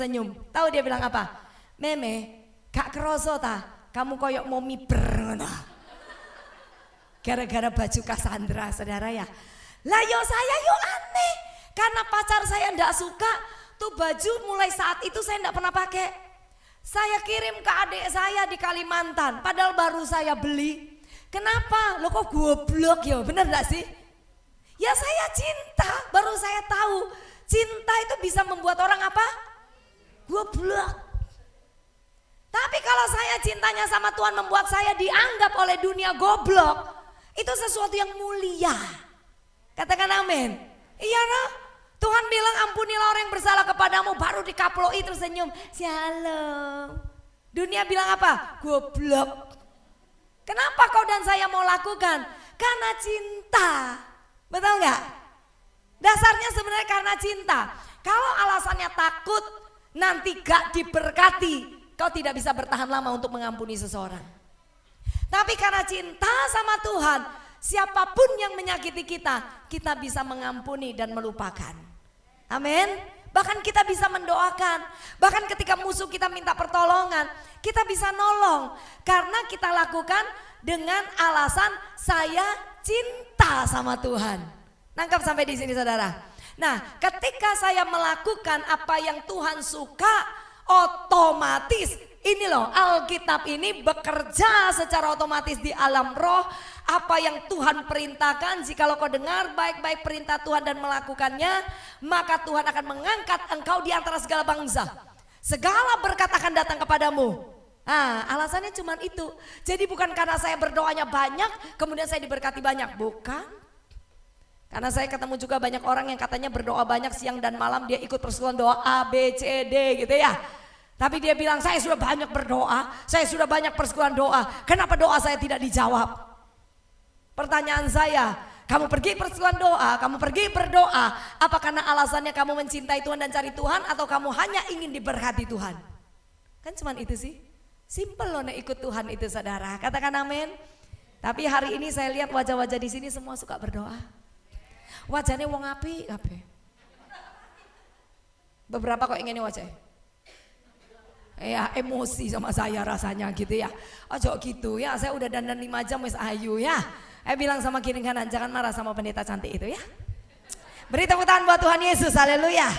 Tahu dia bilang apa? Meme, gak keroso ta, kamu koyok mau miber. Gara-gara baju Cassandra saudara ya. Lah yo saya yo aneh, karena pacar saya ndak suka tuh baju mulai saat itu saya ndak pernah pakai. Saya kirim ke adik saya di Kalimantan, padahal baru saya beli. Kenapa? Lo kok goblok ya, bener gak sih? Ya saya cinta, baru saya tahu. Cinta itu bisa membuat orang apa? Goblok. Tapi kalau saya cintanya sama Tuhan membuat saya dianggap oleh dunia goblok, itu sesuatu yang mulia. Katakan amin. Iya no? Tuhan bilang ampunilah orang yang bersalah kepadamu, baru dikaploi tersenyum. Shalom. Dunia bilang apa? Goblok. Kenapa kau dan saya mau lakukan? Karena cinta. Betul nggak? Dasarnya sebenarnya karena cinta. Kalau alasannya takut nanti gak diberkati, kau tidak bisa bertahan lama untuk mengampuni seseorang. Tapi karena cinta sama Tuhan, siapapun yang menyakiti kita, kita bisa mengampuni dan melupakan. Amin. Bahkan kita bisa mendoakan. Bahkan ketika musuh kita minta pertolongan, kita bisa nolong. Karena kita lakukan dengan alasan saya cinta sama Tuhan. Nangkap sampai di sini saudara. Nah ketika saya melakukan apa yang Tuhan suka, otomatis ini loh Alkitab ini bekerja secara otomatis di alam roh. Apa yang Tuhan perintahkan, jikalau kau dengar baik-baik perintah Tuhan dan melakukannya, maka Tuhan akan mengangkat engkau di antara segala bangsa. Segala berkat akan datang kepadamu. Nah, alasannya cuma itu. Jadi bukan karena saya berdoanya banyak, kemudian saya diberkati banyak. Bukan. Karena saya ketemu juga banyak orang yang katanya berdoa banyak siang dan malam, dia ikut persekutuan doa A, B, C, D gitu ya. Tapi dia bilang saya sudah banyak berdoa, saya sudah banyak persekutuan doa. Kenapa doa saya tidak dijawab? Pertanyaan saya, kamu pergi persekutuan doa, kamu pergi berdoa, apa karena alasannya kamu mencintai Tuhan dan cari Tuhan, atau kamu hanya ingin diberkati Tuhan? Kan cuman itu sih, simple loh nek ikut Tuhan itu saudara, katakan amin. Tapi hari ini saya lihat wajah-wajah di sini semua suka berdoa. Wajahnya wong api, beberapa kok ingin wajahnya. Ya emosi sama saya rasanya gitu ya. Ojo gitu ya, saya udah dandan 5 jam wis ayu ya. Bilang sama kiri kanan, jangan marah sama pendeta cantik itu ya. Beri tepuk tangan buat Tuhan Yesus, haleluya.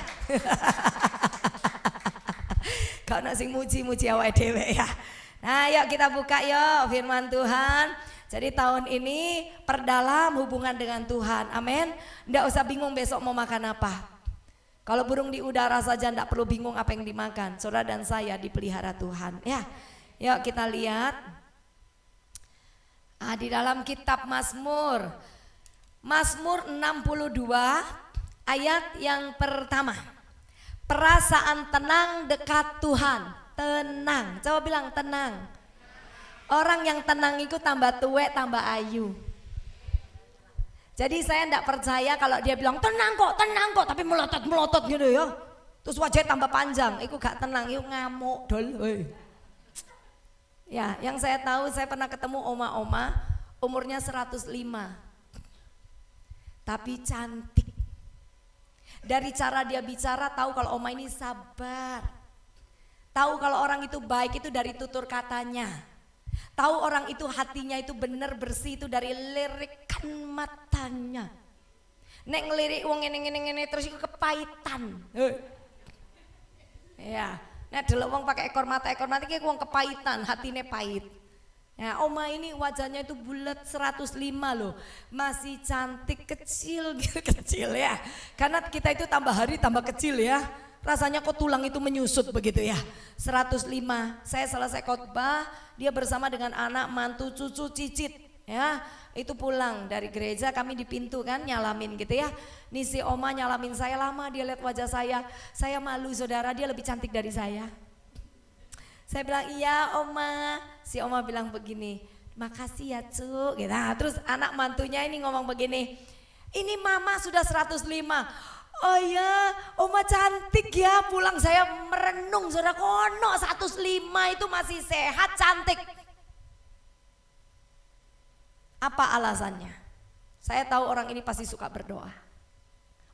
Kau nak sing muji-muji awake dhewe ya. Nah yuk kita buka yuk firman Tuhan. Jadi tahun ini perdalam hubungan dengan Tuhan, amin. Nggak usah bingung besok mau makan apa. Kalau burung di udara saja tidak perlu bingung apa yang dimakan. Saudara dan saya dipelihara Tuhan. Ya, yuk kita lihat. Di dalam kitab Mazmur. Mazmur 62 ayat yang pertama. Perasaan tenang dekat Tuhan. Tenang. Coba bilang tenang. Orang yang tenang itu tambah tuwek, tambah ayu. Jadi saya tidak percaya kalau dia bilang tenang kok, tapi melotot gitu ya. Terus wajahnya tambah panjang, itu gak tenang, itu ngamuk dol. Ya, yang saya tahu saya pernah ketemu oma-oma umurnya 105. Tapi cantik. Dari cara dia bicara tahu kalau oma ini sabar. Tahu kalau orang itu baik itu dari tutur katanya. Tahu orang itu hatinya itu benar bersih itu dari lirikan matanya. Nek ngelirik wong ngene terus iku kepahitan. Ya, nek delok wong pakai ekor mata iki wong kepahitan, hatine pahit. Ya, oma ini wajahnya itu bulat 105 loh. Masih cantik kecil gitu kecil ya. Karena kita itu tambah hari tambah kecil ya. Rasanya kok tulang itu menyusut begitu ya. 105. Saya selesai khotbah, dia bersama dengan anak, mantu, cucu, cicit ya. Itu pulang dari gereja, kami di pintu kan nyalamin gitu ya. Nih si oma nyalamin saya lama, dia lihat wajah saya. Saya malu saudara, dia lebih cantik dari saya. Saya bilang iya oma. Si oma bilang begini, makasih ya cu gitu. Terus anak mantunya ini ngomong begini, ini mama sudah 105. Oh ya, oma cantik ya. Pulang saya merenung, saudara, kono 105 itu masih sehat, cantik. Apa alasannya? Saya tahu orang ini pasti suka berdoa.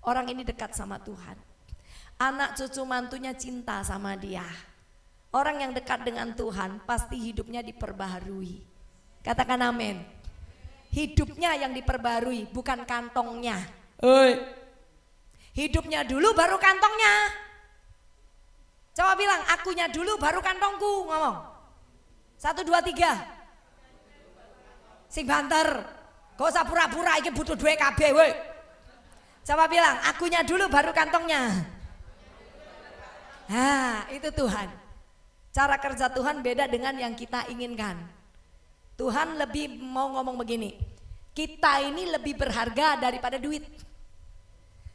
Orang ini dekat sama Tuhan. Anak cucu mantunya cinta sama dia. Orang yang dekat dengan Tuhan pasti hidupnya diperbaharui. Katakan amin. Hidupnya yang diperbaharui, bukan kantongnya. Hidupnya dulu baru kantongnya. Coba bilang akunya dulu baru kantongku. Ngomong 1, 2, 3. Sing banter. Gak usah pura-pura iki butuh duit kabeh woi. Coba bilang akunya dulu baru kantongnya. Itu Tuhan. Cara kerja Tuhan beda dengan yang kita inginkan. Tuhan lebih mau ngomong begini, kita ini lebih berharga daripada duit.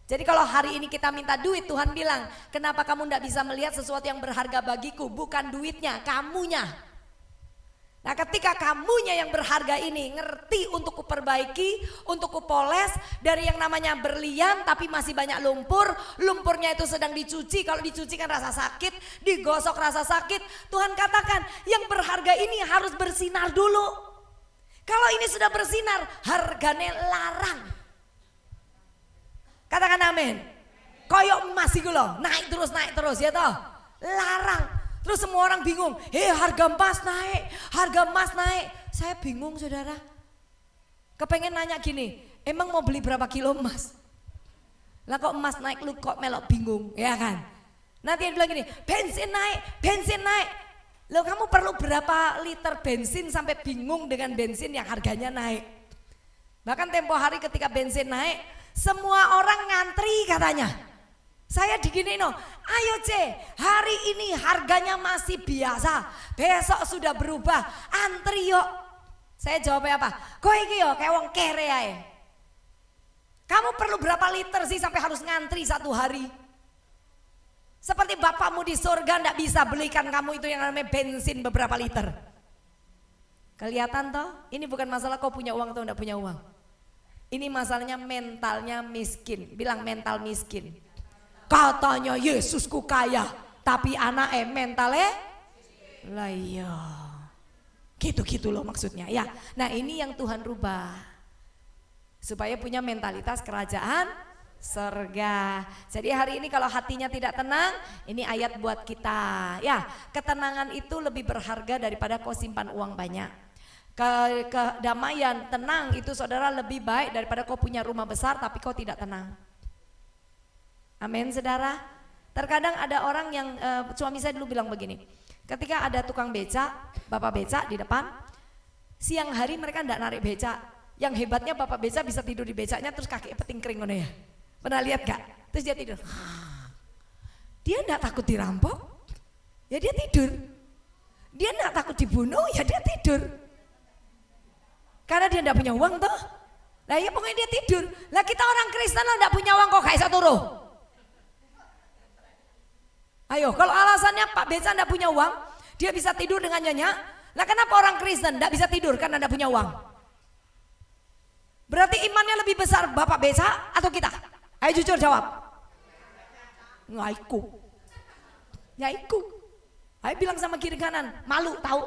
Jadi kalau hari ini kita minta duit, Tuhan bilang, kenapa kamu tidak bisa melihat sesuatu yang berharga bagiku? Bukan duitnya, kamunya. Nah ketika kamunya yang berharga ini ngerti untuk kuperbaiki, untuk kupoles, dari yang namanya berlian tapi masih banyak lumpur, lumpurnya itu sedang dicuci, kalau dicuci kan rasa sakit, digosok rasa sakit. Tuhan katakan yang berharga ini harus bersinar dulu. Kalau ini sudah bersinar, harganya larang. Katakan amin. Koyok emas iku lho, naik terus ya toh. Larang. Terus semua orang bingung, harga emas naik. Saya bingung saudara. Kepengen nanya gini, emang mau beli berapa kilo emas? Lah kok emas naik lu kok melok bingung, ya kan? Nanti dia bilang gini, bensin naik. Loh kamu perlu berapa liter bensin sampai bingung dengan bensin yang harganya naik? Bahkan tempo hari ketika bensin naik, semua orang ngantri katanya. Saya diginiin, ayo C, hari ini harganya masih biasa, besok sudah berubah, antri yuk. Saya jawabnya apa? Kok iki yo kayak wong kere ae. Kamu perlu berapa liter sih sampai harus ngantri 1 hari? Seperti bapakmu di surga ndak bisa belikan kamu itu yang namanya bensin beberapa liter. Kelihatan toh? Ini bukan masalah kau punya uang atau ndak punya uang. Ini masalahnya mentalnya miskin. Bilang mental miskin. Katanya Yesusku kaya, tapi anaknya mentalnya lah iya. Gitu-gitu loh maksudnya ya. Nah ini yang Tuhan rubah. Supaya punya mentalitas kerajaan surga. Jadi hari ini kalau hatinya tidak tenang, ini ayat buat kita. Ya, ketenangan itu lebih berharga daripada kau simpan uang banyak. Kedamaian, tenang itu saudara lebih baik daripada kau punya rumah besar tapi kau tidak tenang. Amin saudara. Terkadang ada orang yang suami saya dulu bilang begini, ketika ada tukang becak, bapak becak di depan, siang hari mereka enggak narik becak. Yang hebatnya bapak becak bisa tidur di becaknya terus kaki peting kering ngono ya. Pernah lihat gak? Terus dia tidur. dia enggak takut dirampok, ya dia tidur. Dia enggak takut dibunuh, ya dia tidur. Karena dia enggak punya uang toh. Lah ya pokoknya dia tidur. Lah kita orang Kristen enggak punya uang kok gak bisa turu. Ayo, kalau alasannya Pak Beca enggak punya uang, dia bisa tidur dengan nyenyak. Lah kenapa orang Kristen enggak bisa tidur karena enggak punya uang? Berarti imannya lebih besar Bapak Beca atau kita? Ayo jujur jawab. Ngaiku. Yaiku. Ayo bilang sama kiri kanan, malu tahu.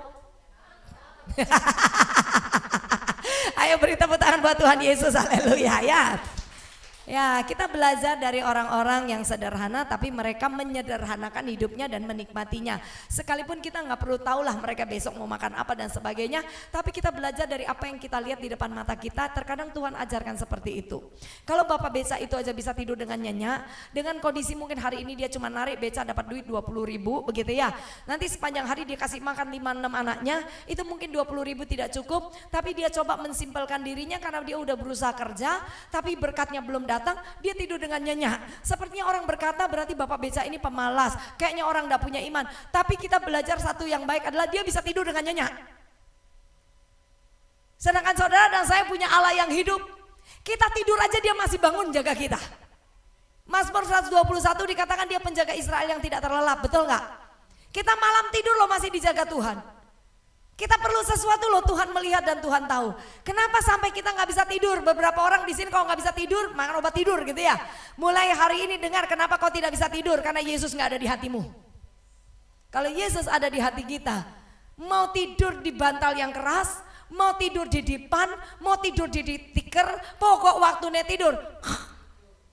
Ayo beri tepuk tangan buat Tuhan Yesus, haleluya ya. Ya, kita belajar dari orang-orang yang sederhana tapi mereka menyederhanakan hidupnya dan menikmatinya. Sekalipun kita nggak perlu tahulah mereka besok mau makan apa dan sebagainya, tapi kita belajar dari apa yang kita lihat di depan mata kita. Terkadang Tuhan ajarkan seperti itu. Kalau Bapak Beca itu aja bisa tidur dengan nyenyak, dengan kondisi mungkin hari ini dia cuma narik beca dapat duit 20.000 begitu ya. Nanti sepanjang hari dia kasih makan 5-6 anaknya, itu mungkin 20.000 tidak cukup, tapi dia coba mensimpelkan dirinya karena dia udah berusaha kerja, tapi berkatnya belum datang, dia tidur dengan nyenyak. Sepertinya orang berkata berarti Bapak Beca ini pemalas, kayaknya orang gak punya iman. Tapi kita belajar satu yang baik adalah dia bisa tidur dengan nyenyak. Sedangkan saudara dan saya punya Allah yang hidup, kita tidur aja dia masih bangun jaga kita. Mazmur 121 dikatakan dia penjaga Israel yang tidak terlelap, betul gak? Kita malam tidur loh masih dijaga Tuhan. Kita perlu sesuatu loh, Tuhan melihat dan Tuhan tahu. Kenapa sampai kita nggak bisa tidur? Beberapa orang di sini kalau nggak bisa tidur makan obat tidur gitu ya. Mulai hari ini dengar kenapa kau tidak bisa tidur, karena Yesus nggak ada di hatimu. Kalau Yesus ada di hati kita, mau tidur di bantal yang keras, mau tidur di dipan, mau tidur di tikar, pokok waktunya tidur,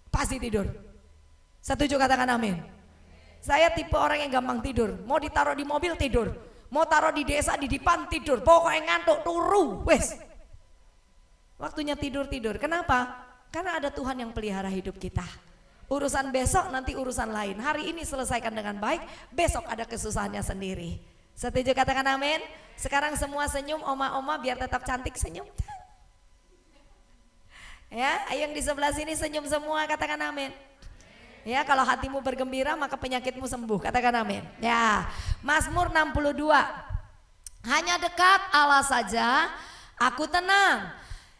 pasti tidur. Setuju katakan amin. Saya tipe orang yang gampang tidur, mau ditaruh di mobil tidur. Mau taruh di desa di dipan tidur, pokoknya ngantuk turu, wes. Waktunya tidur. Kenapa? Karena ada Tuhan yang pelihara hidup kita. Urusan besok nanti urusan lain. Hari ini selesaikan dengan baik, besok ada kesusahannya sendiri. Setuju katakan amin? Sekarang semua senyum, oma-oma biar tetap cantik senyum. Ya, ayo yang di sebelah sini senyum semua, katakan amin. Ya, kalau hatimu bergembira maka penyakitmu sembuh, katakan amin. Ya, Mazmur 62. Hanya dekat Allah saja aku tenang,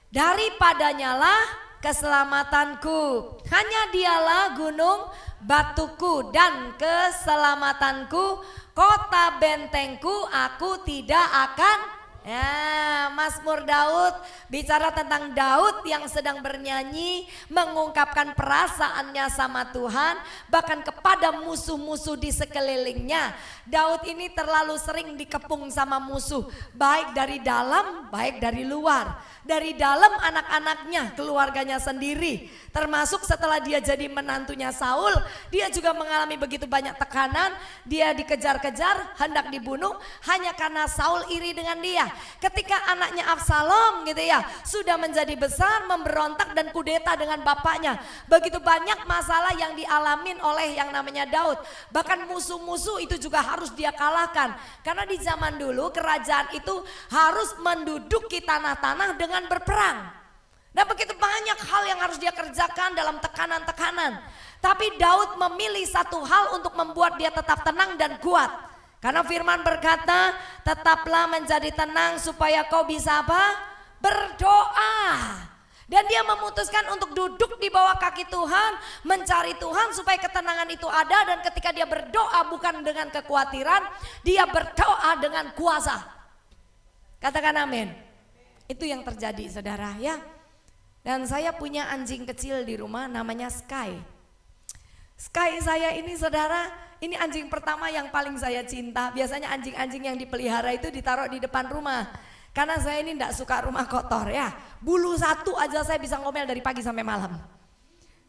daripadanya lah keselamatanku. Hanya dialah gunung batuku dan keselamatanku, kota bentengku, aku tidak akan. Ya, Mazmur Daud bicara tentang Daud yang sedang bernyanyi, mengungkapkan perasaannya sama Tuhan, bahkan kepada musuh-musuh di sekelilingnya. Daud ini terlalu sering dikepung sama musuh, baik dari dalam, baik dari luar. Dari dalam anak-anaknya, keluarganya sendiri, termasuk setelah dia jadi menantunya Saul, dia juga mengalami begitu banyak tekanan. Dia dikejar-kejar, hendak dibunuh hanya karena Saul iri dengan dia. Ketika anaknya Absalom gitu ya, sudah menjadi besar, memberontak dan kudeta dengan bapaknya. Begitu banyak masalah yang dialamin oleh yang namanya Daud. Bahkan musuh-musuh itu juga harus dia kalahkan. Karena di zaman dulu kerajaan itu harus menduduki tanah-tanah dengan berperang. Dan begitu banyak hal yang harus dia kerjakan dalam tekanan-tekanan. Tapi Daud memilih satu hal untuk membuat dia tetap tenang dan kuat. Karena firman berkata, tetaplah menjadi tenang supaya kau bisa apa? Berdoa. Dan dia memutuskan untuk duduk di bawah kaki Tuhan, mencari Tuhan supaya ketenangan itu ada. Dan ketika dia berdoa bukan dengan kekhawatiran, dia berdoa dengan kuasa. Katakan amin. Itu yang terjadi saudara ya. Dan saya punya anjing kecil di rumah namanya Sky. Sky saya ini saudara, ini anjing pertama yang paling saya cinta. Biasanya anjing-anjing yang dipelihara itu ditaruh di depan rumah. Karena saya ini tidak suka rumah kotor ya. Bulu satu aja saya bisa ngomel dari pagi sampai malam.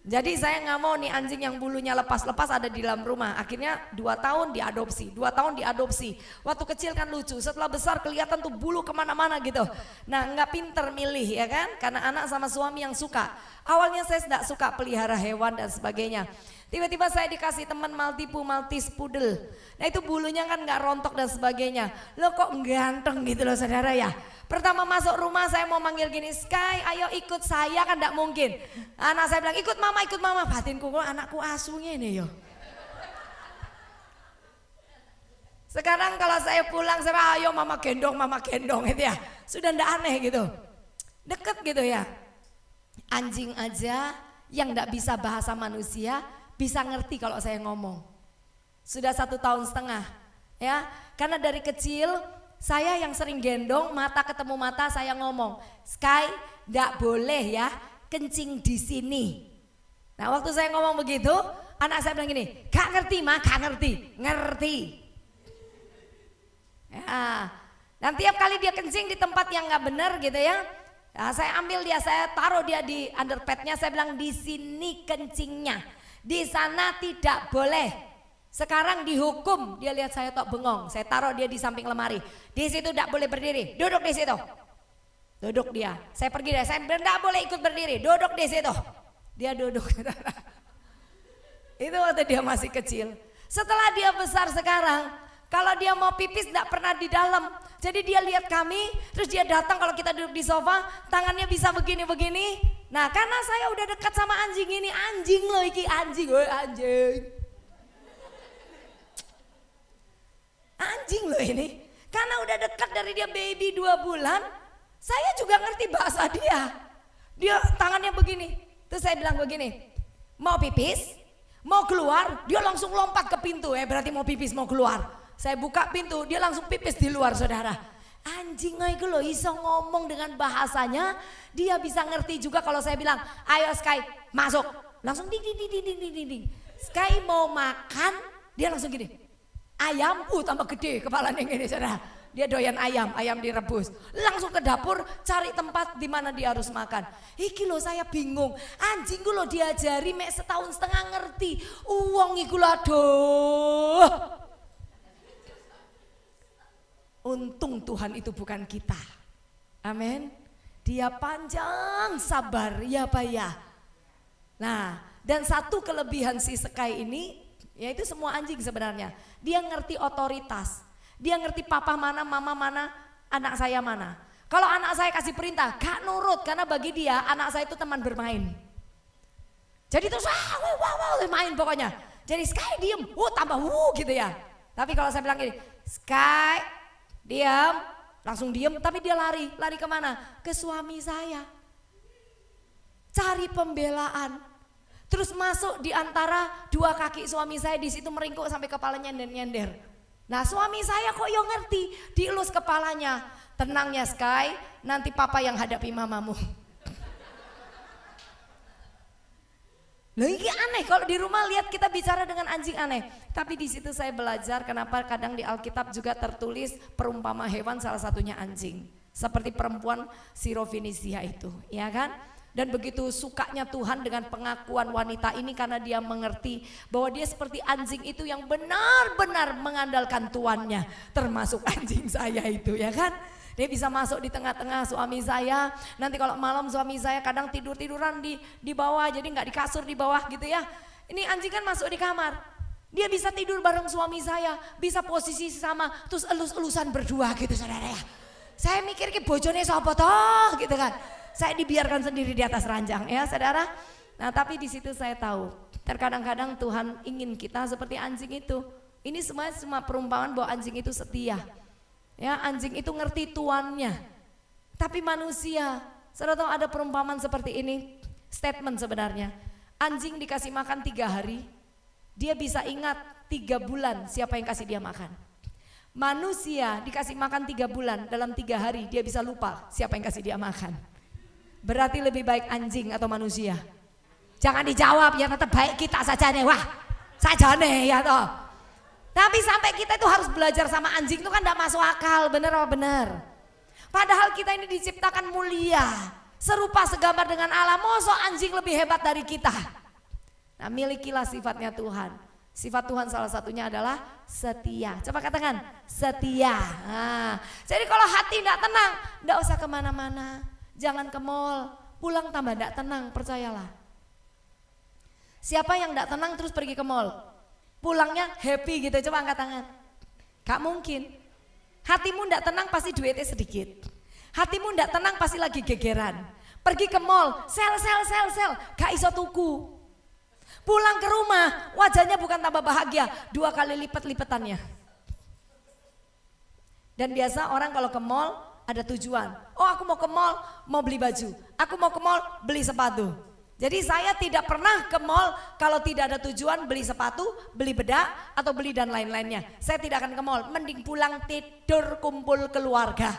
Jadi saya nggak mau nih anjing yang bulunya lepas-lepas ada di dalam rumah. Akhirnya 2 tahun diadopsi, 2 tahun diadopsi. Waktu kecil kan lucu, setelah besar kelihatan tuh bulu kemana-mana gitu. Nah nggak pinter milih ya kan, karena anak sama suami yang suka. Awalnya saya tidak suka pelihara hewan dan sebagainya. Tiba-tiba saya dikasih teman Maltese Poodle. Nah itu bulunya kan nggak rontok dan sebagainya. Lo kok ganteng gitu loh saudara ya. Pertama masuk rumah saya mau manggil gini, Sky ayo ikut saya, kan gak mungkin. Anak saya bilang ikut mama. Batinku kok anakku asuhnya ini yo. Sekarang kalau saya pulang, saya ayo mama gendong gitu ya. Sudah ndak aneh gitu. Deket gitu ya. Anjing aja yang ndak bisa bahasa manusia bisa ngerti kalau saya ngomong. Sudah 1,5 tahun ya. Karena dari kecil saya yang sering gendong, mata ketemu mata saya ngomong, Sky ndak boleh ya kencing di sini. Nah waktu saya ngomong begitu, anak saya bilang gini, gak ngerti mah, gak ngerti, ngerti. Ya, dan tiap kali dia kencing di tempat yang nggak benar gitu ya, nah, saya ambil dia, saya taruh dia di underpadnya, saya bilang di sini kencingnya, di sana tidak boleh. Sekarang dihukum, dia lihat saya tok bengong, saya taruh dia di samping lemari, di situ tidak boleh berdiri, duduk di situ, duduk dia. Saya pergi deh, saya tidak boleh ikut berdiri, duduk di situ, dia duduk. Itu waktu dia masih kecil. Setelah dia besar sekarang, kalau dia mau pipis tidak pernah di dalam. Jadi dia lihat kami, terus dia datang kalau kita duduk di sofa, tangannya bisa begini-begini. Nah karena saya udah dekat sama anjing ini, anjing loh iki anjing, woi anjing. Anjing loh ini. Karena udah dekat dari dia baby 2 bulan, saya juga ngerti bahasa dia. Dia tangannya begini. Terus saya bilang begini, mau pipis, mau keluar, dia langsung lompat ke pintu. Berarti mau pipis, mau keluar. Saya buka pintu, dia langsung pipis di luar saudara. Anjing itu loh iso ngomong dengan bahasanya. Dia bisa ngerti juga kalau saya bilang, ayo Sky masuk. Langsung ding ding ding ding ding ding ding. Sky mau makan, dia langsung gini. Ayam, tambah gede kepalanya gini saudara. Dia doyan ayam, ayam direbus. Langsung ke dapur cari tempat di mana dia harus makan. Iki loh saya bingung. Anjing gue loh diajari mek 1,5 tahun ngerti. Uang iku loh aduh. Untung Tuhan itu bukan kita. Amin. Dia panjang sabar ya Pak ya. Nah dan satu kelebihan si Sky ini, yaitu semua anjing sebenarnya. Dia ngerti otoritas. Dia ngerti papa mana, mama mana, anak saya mana. Kalau anak saya kasih perintah gak nurut, karena bagi dia anak saya itu teman bermain. Jadi terus wow main pokoknya. Jadi Sky diem, tambah gitu ya. Tapi kalau saya bilang gini, Sky diam, langsung diam, tapi dia lari kemana? Ke suami saya. Cari pembelaan. Terus masuk di antara 2 kaki suami saya, di situ meringkuk sampai kepalanya nyender. Nah suami saya kok yo ngerti, dielus kepalanya. Tenangnya Sky, nanti papa yang hadapi mamamu. Loh ini aneh kalau di rumah lihat kita bicara dengan anjing aneh. Tapi di situ saya belajar kenapa kadang di Alkitab juga tertulis perumpama hewan, salah satunya anjing. Seperti perempuan Sirofenisia itu, ya kan? Dan begitu sukanya Tuhan dengan pengakuan wanita ini karena dia mengerti bahwa dia seperti anjing itu yang benar-benar mengandalkan tuannya. Termasuk anjing saya itu, ya kan? Dia bisa masuk di tengah-tengah suami saya. Nanti kalau malam suami saya kadang tiduran di bawah, jadi nggak di kasur di bawah gitu ya. Ini anjing kan masuk di kamar. Dia bisa tidur bareng suami saya, bisa posisi sama, terus elus-elusan berdua gitu saudara ya. Saya mikir ke bojone sapa toh gitu kan. Saya dibiarkan sendiri di atas ranjang ya saudara. Nah tapi di situ saya tahu, terkadang-kadang Tuhan ingin kita seperti anjing itu. Ini semua perumpamaan bahwa anjing itu setia. Ya anjing itu ngerti tuannya. Tapi manusia, saudara tahu ada perumpamaan seperti ini, statement sebenarnya. Anjing dikasih makan 3 hari, dia bisa ingat 3 bulan siapa yang kasih dia makan. Manusia dikasih makan 3 bulan, dalam 3 hari dia bisa lupa siapa yang kasih dia makan. Berarti lebih baik anjing atau manusia? Jangan dijawab ya, tetap baik kita saja nih, wah saja nih ya toh. Tapi sampai kita itu harus belajar sama anjing itu kan tidak masuk akal, bener apa bener? Padahal kita ini diciptakan mulia, serupa segambar dengan Allah, mosok anjing lebih hebat dari kita. Nah milikilah sifatnya Tuhan. Sifat Tuhan salah satunya adalah setia. Coba katakan setia. Nah, jadi kalau hati tidak tenang, tidak usah kemana-mana, jangan ke mall, pulang tambah tidak tenang, percayalah. Siapa yang tidak tenang terus pergi ke mall? Pulangnya happy gitu, coba angkat tangan. Gak mungkin. Hatimu ndak tenang pasti duitnya sedikit. Hatimu ndak tenang pasti lagi gegeran. Pergi ke mall, sel, gak iso tuku. Pulang ke rumah, wajahnya bukan tambah bahagia, 2 kali lipat-lipatannya. Dan biasa orang kalau ke mall ada tujuan. Oh aku mau ke mall mau beli baju. Aku mau ke mall beli sepatu. Jadi saya tidak pernah ke mall kalau tidak ada tujuan beli sepatu, beli bedak atau beli dan lain-lainnya. Saya tidak akan ke mall, mending pulang tidur kumpul keluarga.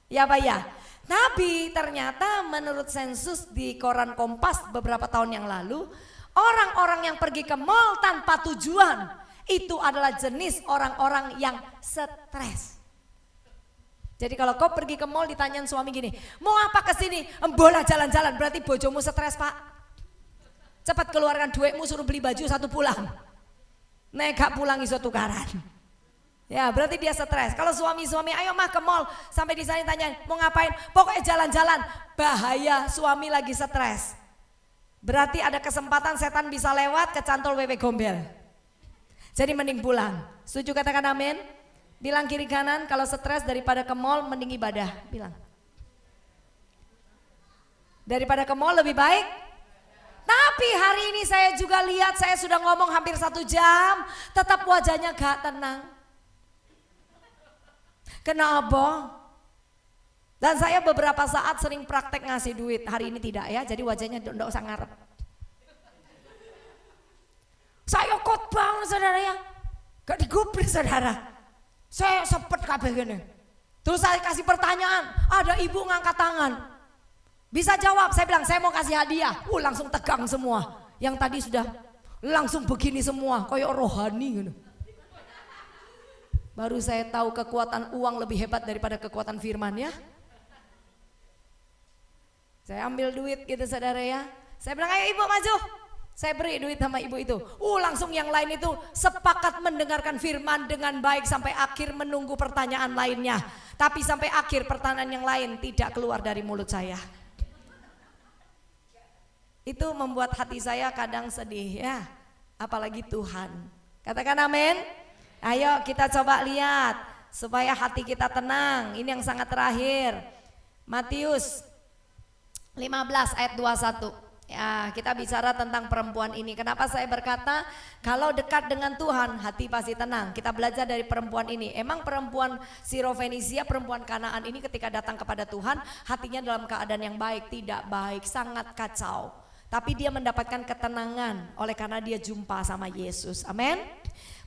Ya Pak ya. Tapi ternyata menurut sensus di koran Kompas beberapa tahun yang lalu, orang-orang yang pergi ke mall tanpa tujuan itu adalah jenis orang-orang yang stres. Jadi kalau kau pergi ke mall ditanyain suami gini, mau apa ke sini? Bola jalan-jalan, berarti bojomu stres Pak. Cepat keluarkan duitmu suruh beli baju satu pulang. Nek gak pulang iso tukaran. Ya berarti dia stres. Kalau suami-suami ayo mah ke mall sampai di sana ditanyain mau ngapain? Pokoknya jalan-jalan. Bahaya suami lagi stres. Berarti ada kesempatan setan bisa lewat kecantol wewe gombel. Jadi mending pulang. Setuju katakan amin? Bilang kiri kanan kalau stres daripada ke mall mending ibadah. Bilang. Daripada ke mall lebih baik. Tapi hari ini saya juga lihat saya sudah ngomong hampir 1 jam. Tetap wajahnya gak tenang. Kenapa? Dan saya beberapa saat sering praktek ngasih duit. Hari ini tidak ya, jadi wajahnya tidak usah ngarep. Saya khotbah saudara ya. Gak digubris saudara. Saya sepet kabeh gini. Terus saya kasih pertanyaan, ada ibu ngangkat tangan. Bisa jawab, saya bilang saya mau kasih hadiah. Langsung tegang semua. Yang tadi sudah langsung begini semua, kayak rohani gitu. Baru saya tahu kekuatan uang lebih hebat daripada kekuatan firman ya. Saya ambil duit gitu saudara ya. Saya bilang ayo ibu maju. Saya beri duit sama ibu itu. Langsung yang lain itu sepakat mendengarkan firman dengan baik sampai akhir menunggu pertanyaan lainnya. Tapi sampai akhir pertanyaan yang lain tidak keluar dari mulut saya. Itu membuat hati saya kadang sedih ya. Apalagi Tuhan. Katakan amin. Ayo kita coba lihat supaya hati kita tenang. Ini yang sangat terakhir. Matius 15 ayat 21. Ya, kita bicara tentang perempuan ini. Kenapa saya berkata kalau dekat dengan Tuhan hati pasti tenang. Kita belajar dari perempuan ini. Emang perempuan Sirofenisia, perempuan Kanaan ini ketika datang kepada Tuhan hatinya dalam keadaan yang baik, tidak baik, sangat kacau. Tapi dia mendapatkan ketenangan oleh karena dia jumpa sama Yesus. Amin.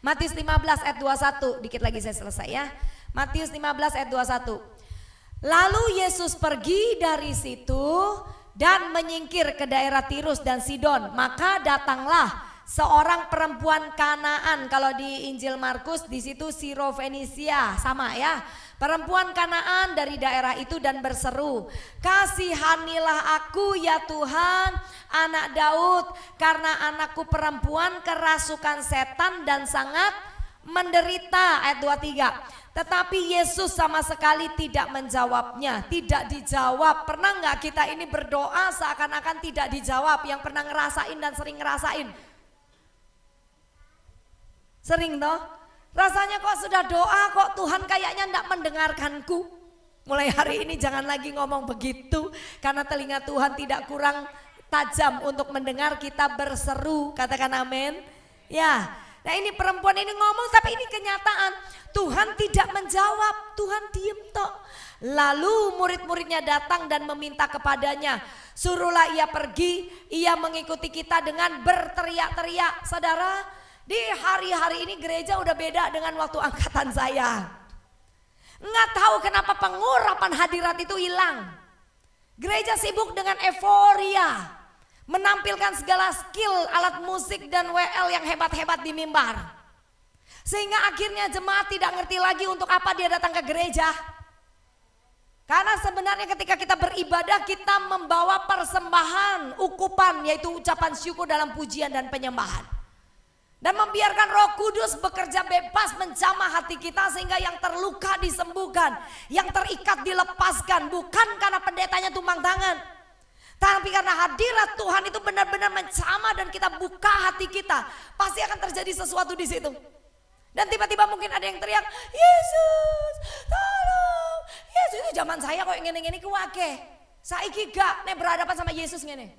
Matius 15 ayat 21. Dikit lagi saya selesai ya. Matius 15 ayat 21. Lalu Yesus pergi dari situ dan menyingkir ke daerah Tirus dan Sidon. Maka datanglah seorang perempuan Kanaan. Kalau di Injil Markus di situ Sirofenisia, sama ya. Perempuan Kanaan dari daerah itu dan berseru, kasihanilah aku ya Tuhan, anak Daud, karena anakku perempuan kerasukan setan dan sangat menderita. Ayat 23. Tetapi Yesus sama sekali tidak menjawabnya, tidak dijawab. Pernah nggak kita ini berdoa seakan-akan tidak dijawab? Yang pernah ngerasain dan sering ngerasain? Sering toh? Rasanya kok sudah doa kok Tuhan kayaknya enggak mendengarkanku. Mulai hari ini jangan lagi ngomong begitu. Karena telinga Tuhan tidak kurang tajam untuk mendengar kita berseru. Katakan amin. Ya, nah ini perempuan ini ngomong tapi ini kenyataan. Tuhan tidak menjawab, Tuhan diem toh. Lalu murid-muridnya datang dan meminta kepadanya, suruhlah ia pergi, ia mengikuti kita dengan berteriak-teriak. Saudara, di hari-hari ini gereja udah beda dengan waktu angkatan saya. Nggak tahu kenapa pengurapan hadirat itu hilang. Gereja sibuk dengan euforia, menampilkan segala skill alat musik dan WL yang hebat-hebat di mimbar. Sehingga akhirnya jemaat tidak ngerti lagi untuk apa dia datang ke gereja. Karena sebenarnya ketika kita beribadah kita membawa persembahan, ukupan, yaitu ucapan syukur dalam pujian dan penyembahan. Dan membiarkan Roh Kudus bekerja bebas menjamah hati kita sehingga yang terluka disembuhkan, yang terikat dilepaskan, bukan karena pendetanya tumpang tangan. Tapi karena hadirat Tuhan itu benar-benar menjamah dan kita buka hati kita, pasti akan terjadi sesuatu di situ. Dan tiba-tiba mungkin ada yang teriak, Yesus tolong. Yesus itu zaman saya kok ngene-ngene ku akeh. Saiki gak nek berhadapan sama Yesus ngene.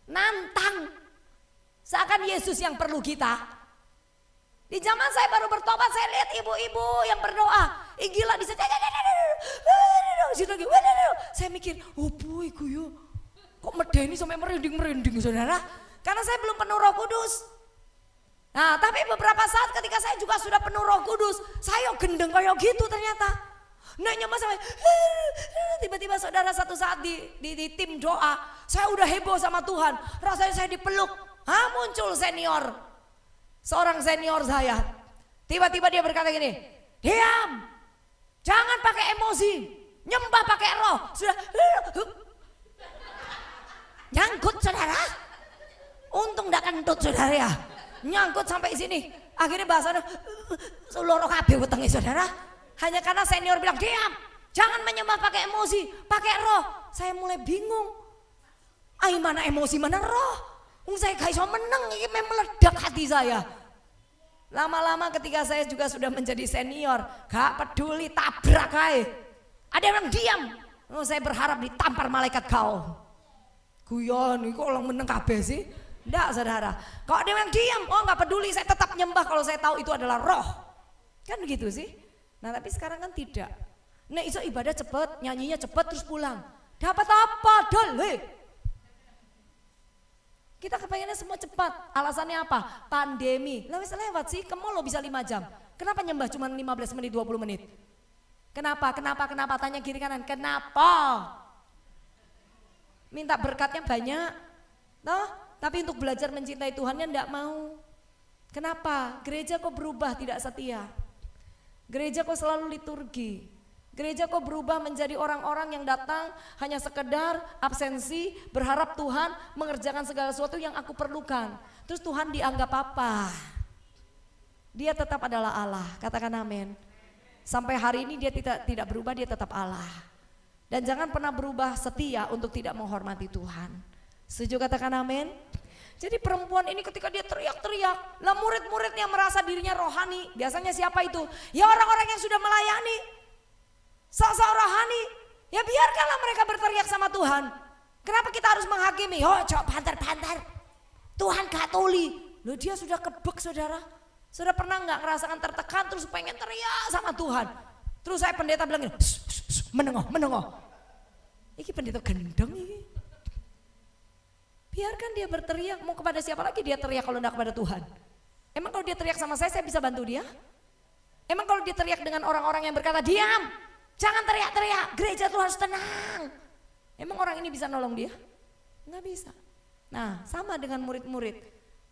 Nantang. Seakan Yesus yang perlu kita. Di zaman saya baru bertobat, saya lihat ibu-ibu yang berdoa. Gila bisa. Saya mikir, oh boy kuyo. Kok medeni sampai merinding-merinding saudara? Karena saya belum penuh Roh Kudus. Nah tapi beberapa saat ketika saya juga sudah penuh Roh Kudus, saya gendeng kayak gitu ternyata. Nah nyembah sampai tiba-tiba saudara satu saat di tim doa, saya udah heboh sama Tuhan. Rasanya saya dipeluk. Muncul senior. Seorang senior saya. Tiba-tiba dia berkata gini, diam. Jangan pakai emosi. Nyembah pakai roh. Sudah. Nyangkut saudara. Untung gak kentut saudara ya. Nyangkut sampai sini. Akhirnya bahasanya loro kabeh wetenge saudara. Hanya karena senior bilang diam. Jangan menyembah pakai emosi, pakai roh. Saya mulai bingung. Mana emosi mana roh? Saya gak bisa menang, ini meledak hati saya. Lama-lama ketika saya juga sudah menjadi senior, gak peduli tabrak aja. Ada yang diam. Saya berharap ditampar malaikat kau. Guyon, kok orang menang kabeh sih? Enggak saudara. Kalau ada yang diam, gak peduli, saya tetap nyembah kalau saya tahu itu adalah roh. Kan begitu sih. Nah tapi sekarang kan tidak. Nah iso ibadah cepet, nyanyinya cepet terus pulang. Dapat apa dole? Kita kepengennya semua cepat. Alasannya apa? Pandemi. Lah wis lewat sih, ke mall lo bisa 5 jam. Kenapa nyembah cuma 15 menit, 20 menit? Kenapa? Tanya kiri kanan. Kenapa? Minta berkatnya banyak. Toh? Tapi untuk belajar mencintai Tuhannya enggak mau. Kenapa? Gereja kok berubah tidak setia? Gereja kok selalu liturgi? Gereja kok berubah menjadi orang-orang yang datang hanya sekedar absensi, berharap Tuhan mengerjakan segala sesuatu yang aku perlukan. Terus Tuhan dianggap apa? Dia tetap adalah Allah, katakan amin. Sampai hari ini dia tidak berubah, dia tetap Allah. Dan jangan pernah berubah setia untuk tidak menghormati Tuhan. Setuju katakan amin? Jadi perempuan ini ketika dia teriak-teriak, lah murid-murid yang merasa dirinya rohani, biasanya siapa itu? Ya orang-orang yang sudah melayani. Sok-sok rohani, ya biarkanlah mereka berteriak sama Tuhan. Kenapa kita harus menghakimi? Oh cok pantar-pantar, Tuhan gak tuli. Loh dia sudah kebek saudara. Sudah pernah gak ngerasakan tertekan terus pengen teriak sama Tuhan. Terus saya pendeta bilang gini, menengok. Ini pendeta gendeng ini. Biarkan dia berteriak, mau kepada siapa lagi dia teriak kalau gak kepada Tuhan. Emang kalau dia teriak sama saya bisa bantu dia? Emang kalau dia teriak dengan orang-orang yang berkata diam, jangan teriak-teriak, gereja tuh harus tenang. Emang orang ini bisa nolong dia? Nggak bisa. Nah sama dengan murid-murid.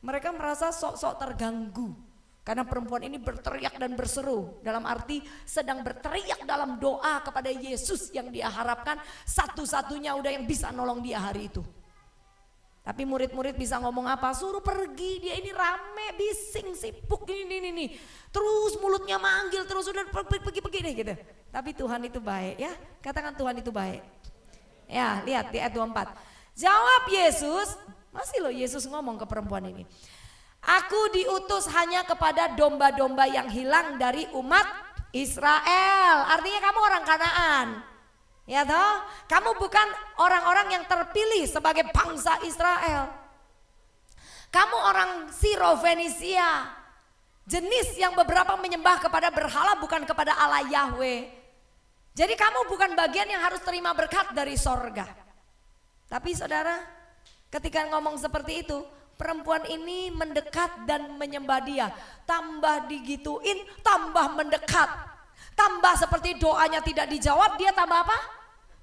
Mereka merasa sok-sok terganggu. Karena perempuan ini berteriak dan berseru. Dalam arti sedang berteriak dalam doa kepada Yesus yang dia harapkan satu-satunya udah yang bisa nolong dia hari itu. Tapi murid-murid bisa ngomong apa? Suruh pergi, dia ini rame, bising, sibuk, ini. Terus mulutnya manggil, terus udah pergi deh gitu. Tapi Tuhan itu baik ya, katakan Tuhan itu baik. Ya lihat di ayat 24. Jawab Yesus, masih loh Yesus ngomong ke perempuan ini. Aku diutus hanya kepada domba-domba yang hilang dari umat Israel. Artinya kamu orang Kanaan. Ya toh, kamu bukan orang-orang yang terpilih sebagai bangsa Israel. Kamu orang Siro-Fenisia, jenis yang beberapa menyembah kepada berhala bukan kepada Allah Yahweh. Jadi kamu bukan bagian yang harus terima berkat dari sorga. Tapi saudara, ketika ngomong seperti itu, perempuan ini mendekat dan menyembah dia. Tambah digituin, tambah mendekat. Tambah seperti doanya tidak dijawab, dia tambah apa?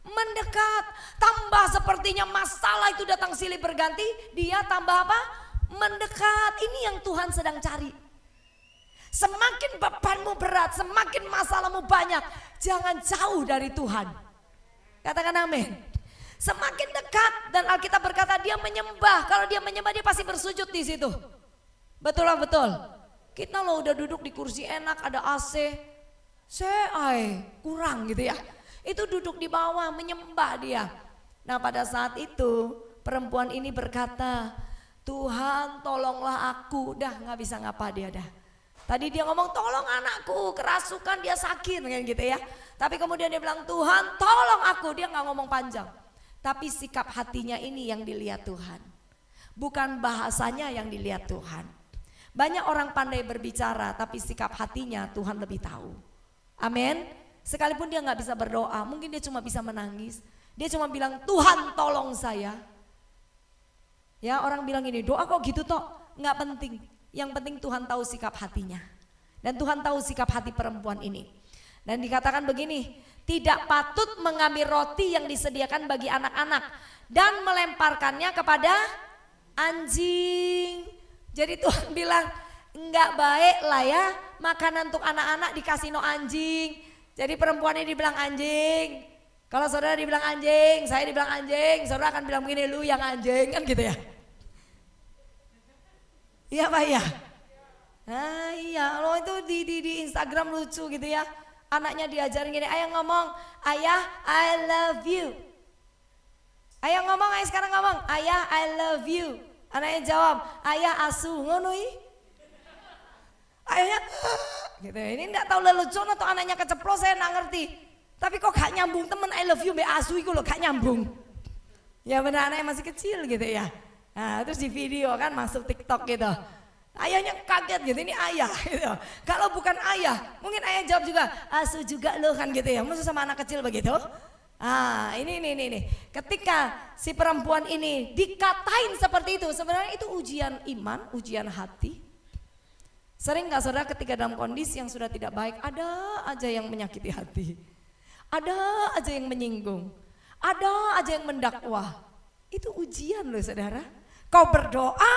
Mendekat. Tambah sepertinya masalah itu datang silih berganti, dia tambah apa? Mendekat. Ini yang Tuhan sedang cari. Semakin bebanmu berat, semakin masalahmu banyak, jangan jauh dari Tuhan. Katakan amin. Semakin dekat, dan Alkitab berkata dia menyembah. Kalau dia menyembah dia pasti bersujud di situ. Betul lah betul. Kita lo udah duduk di kursi enak, ada AC. Kurang gitu ya. Itu duduk di bawah menyembah dia. Nah pada saat itu perempuan ini berkata, Tuhan tolonglah aku. Dah gak bisa ngapa dia dah. Tadi dia ngomong tolong anakku, kerasukan dia sakit kayak gitu ya. Tapi kemudian dia bilang Tuhan tolong aku. Dia gak ngomong panjang. Tapi sikap hatinya ini yang dilihat Tuhan. Bukan bahasanya yang dilihat Tuhan. Banyak orang pandai berbicara, tapi sikap hatinya Tuhan lebih tahu. Amin. Sekalipun dia nggak bisa berdoa, mungkin dia cuma bisa menangis. Dia cuma bilang, Tuhan tolong saya. Ya, orang bilang ini, doa kok gitu toh? Nggak penting. Yang penting Tuhan tahu sikap hatinya. Dan Tuhan tahu sikap hati perempuan ini. Dan dikatakan begini, tidak patut mengambil roti yang disediakan bagi anak-anak dan melemparkannya kepada anjing. Jadi Tuhan bilang, enggak baik lah ya makanan untuk anak-anak dikasih no anjing. Jadi perempuan ini dibilang anjing. Kalau saudara dibilang anjing, saya dibilang anjing, saudara akan bilang begini, lu yang anjing, kan gitu ya. Iya Pak ya. Nah, iya, lo itu di Instagram lucu gitu ya. Anaknya diajarin gini, ayah ngomong, ayah I love you. Ayah ngomong, ayah sekarang ngomong, ayah I love you. Anaknya jawab, ayah asu, ngono i. Ayahnya gitu. Ini enggak tahu lelucon atau anaknya keceplos, saya enggak ngerti. Tapi kok gak nyambung temen I love you be asu itu loh, gak nyambung. Ya benar, anaknya masih kecil gitu ya. Nah, terus di video kan masuk TikTok gitu. Ayahnya kaget gitu, ini ayah gitu. Kalau bukan ayah, mungkin ayah jawab juga, asu juga loh kan gitu ya. Maksud sama anak kecil begitu. Ah, ini. Ketika si perempuan ini dikatain seperti itu, sebenarnya itu ujian iman, ujian hati. Sering gak saudara ketika dalam kondisi yang sudah tidak baik, ada aja yang menyakiti hati. Ada aja yang menyinggung. Ada aja yang mendakwah. Itu ujian loh saudara. Kau berdoa,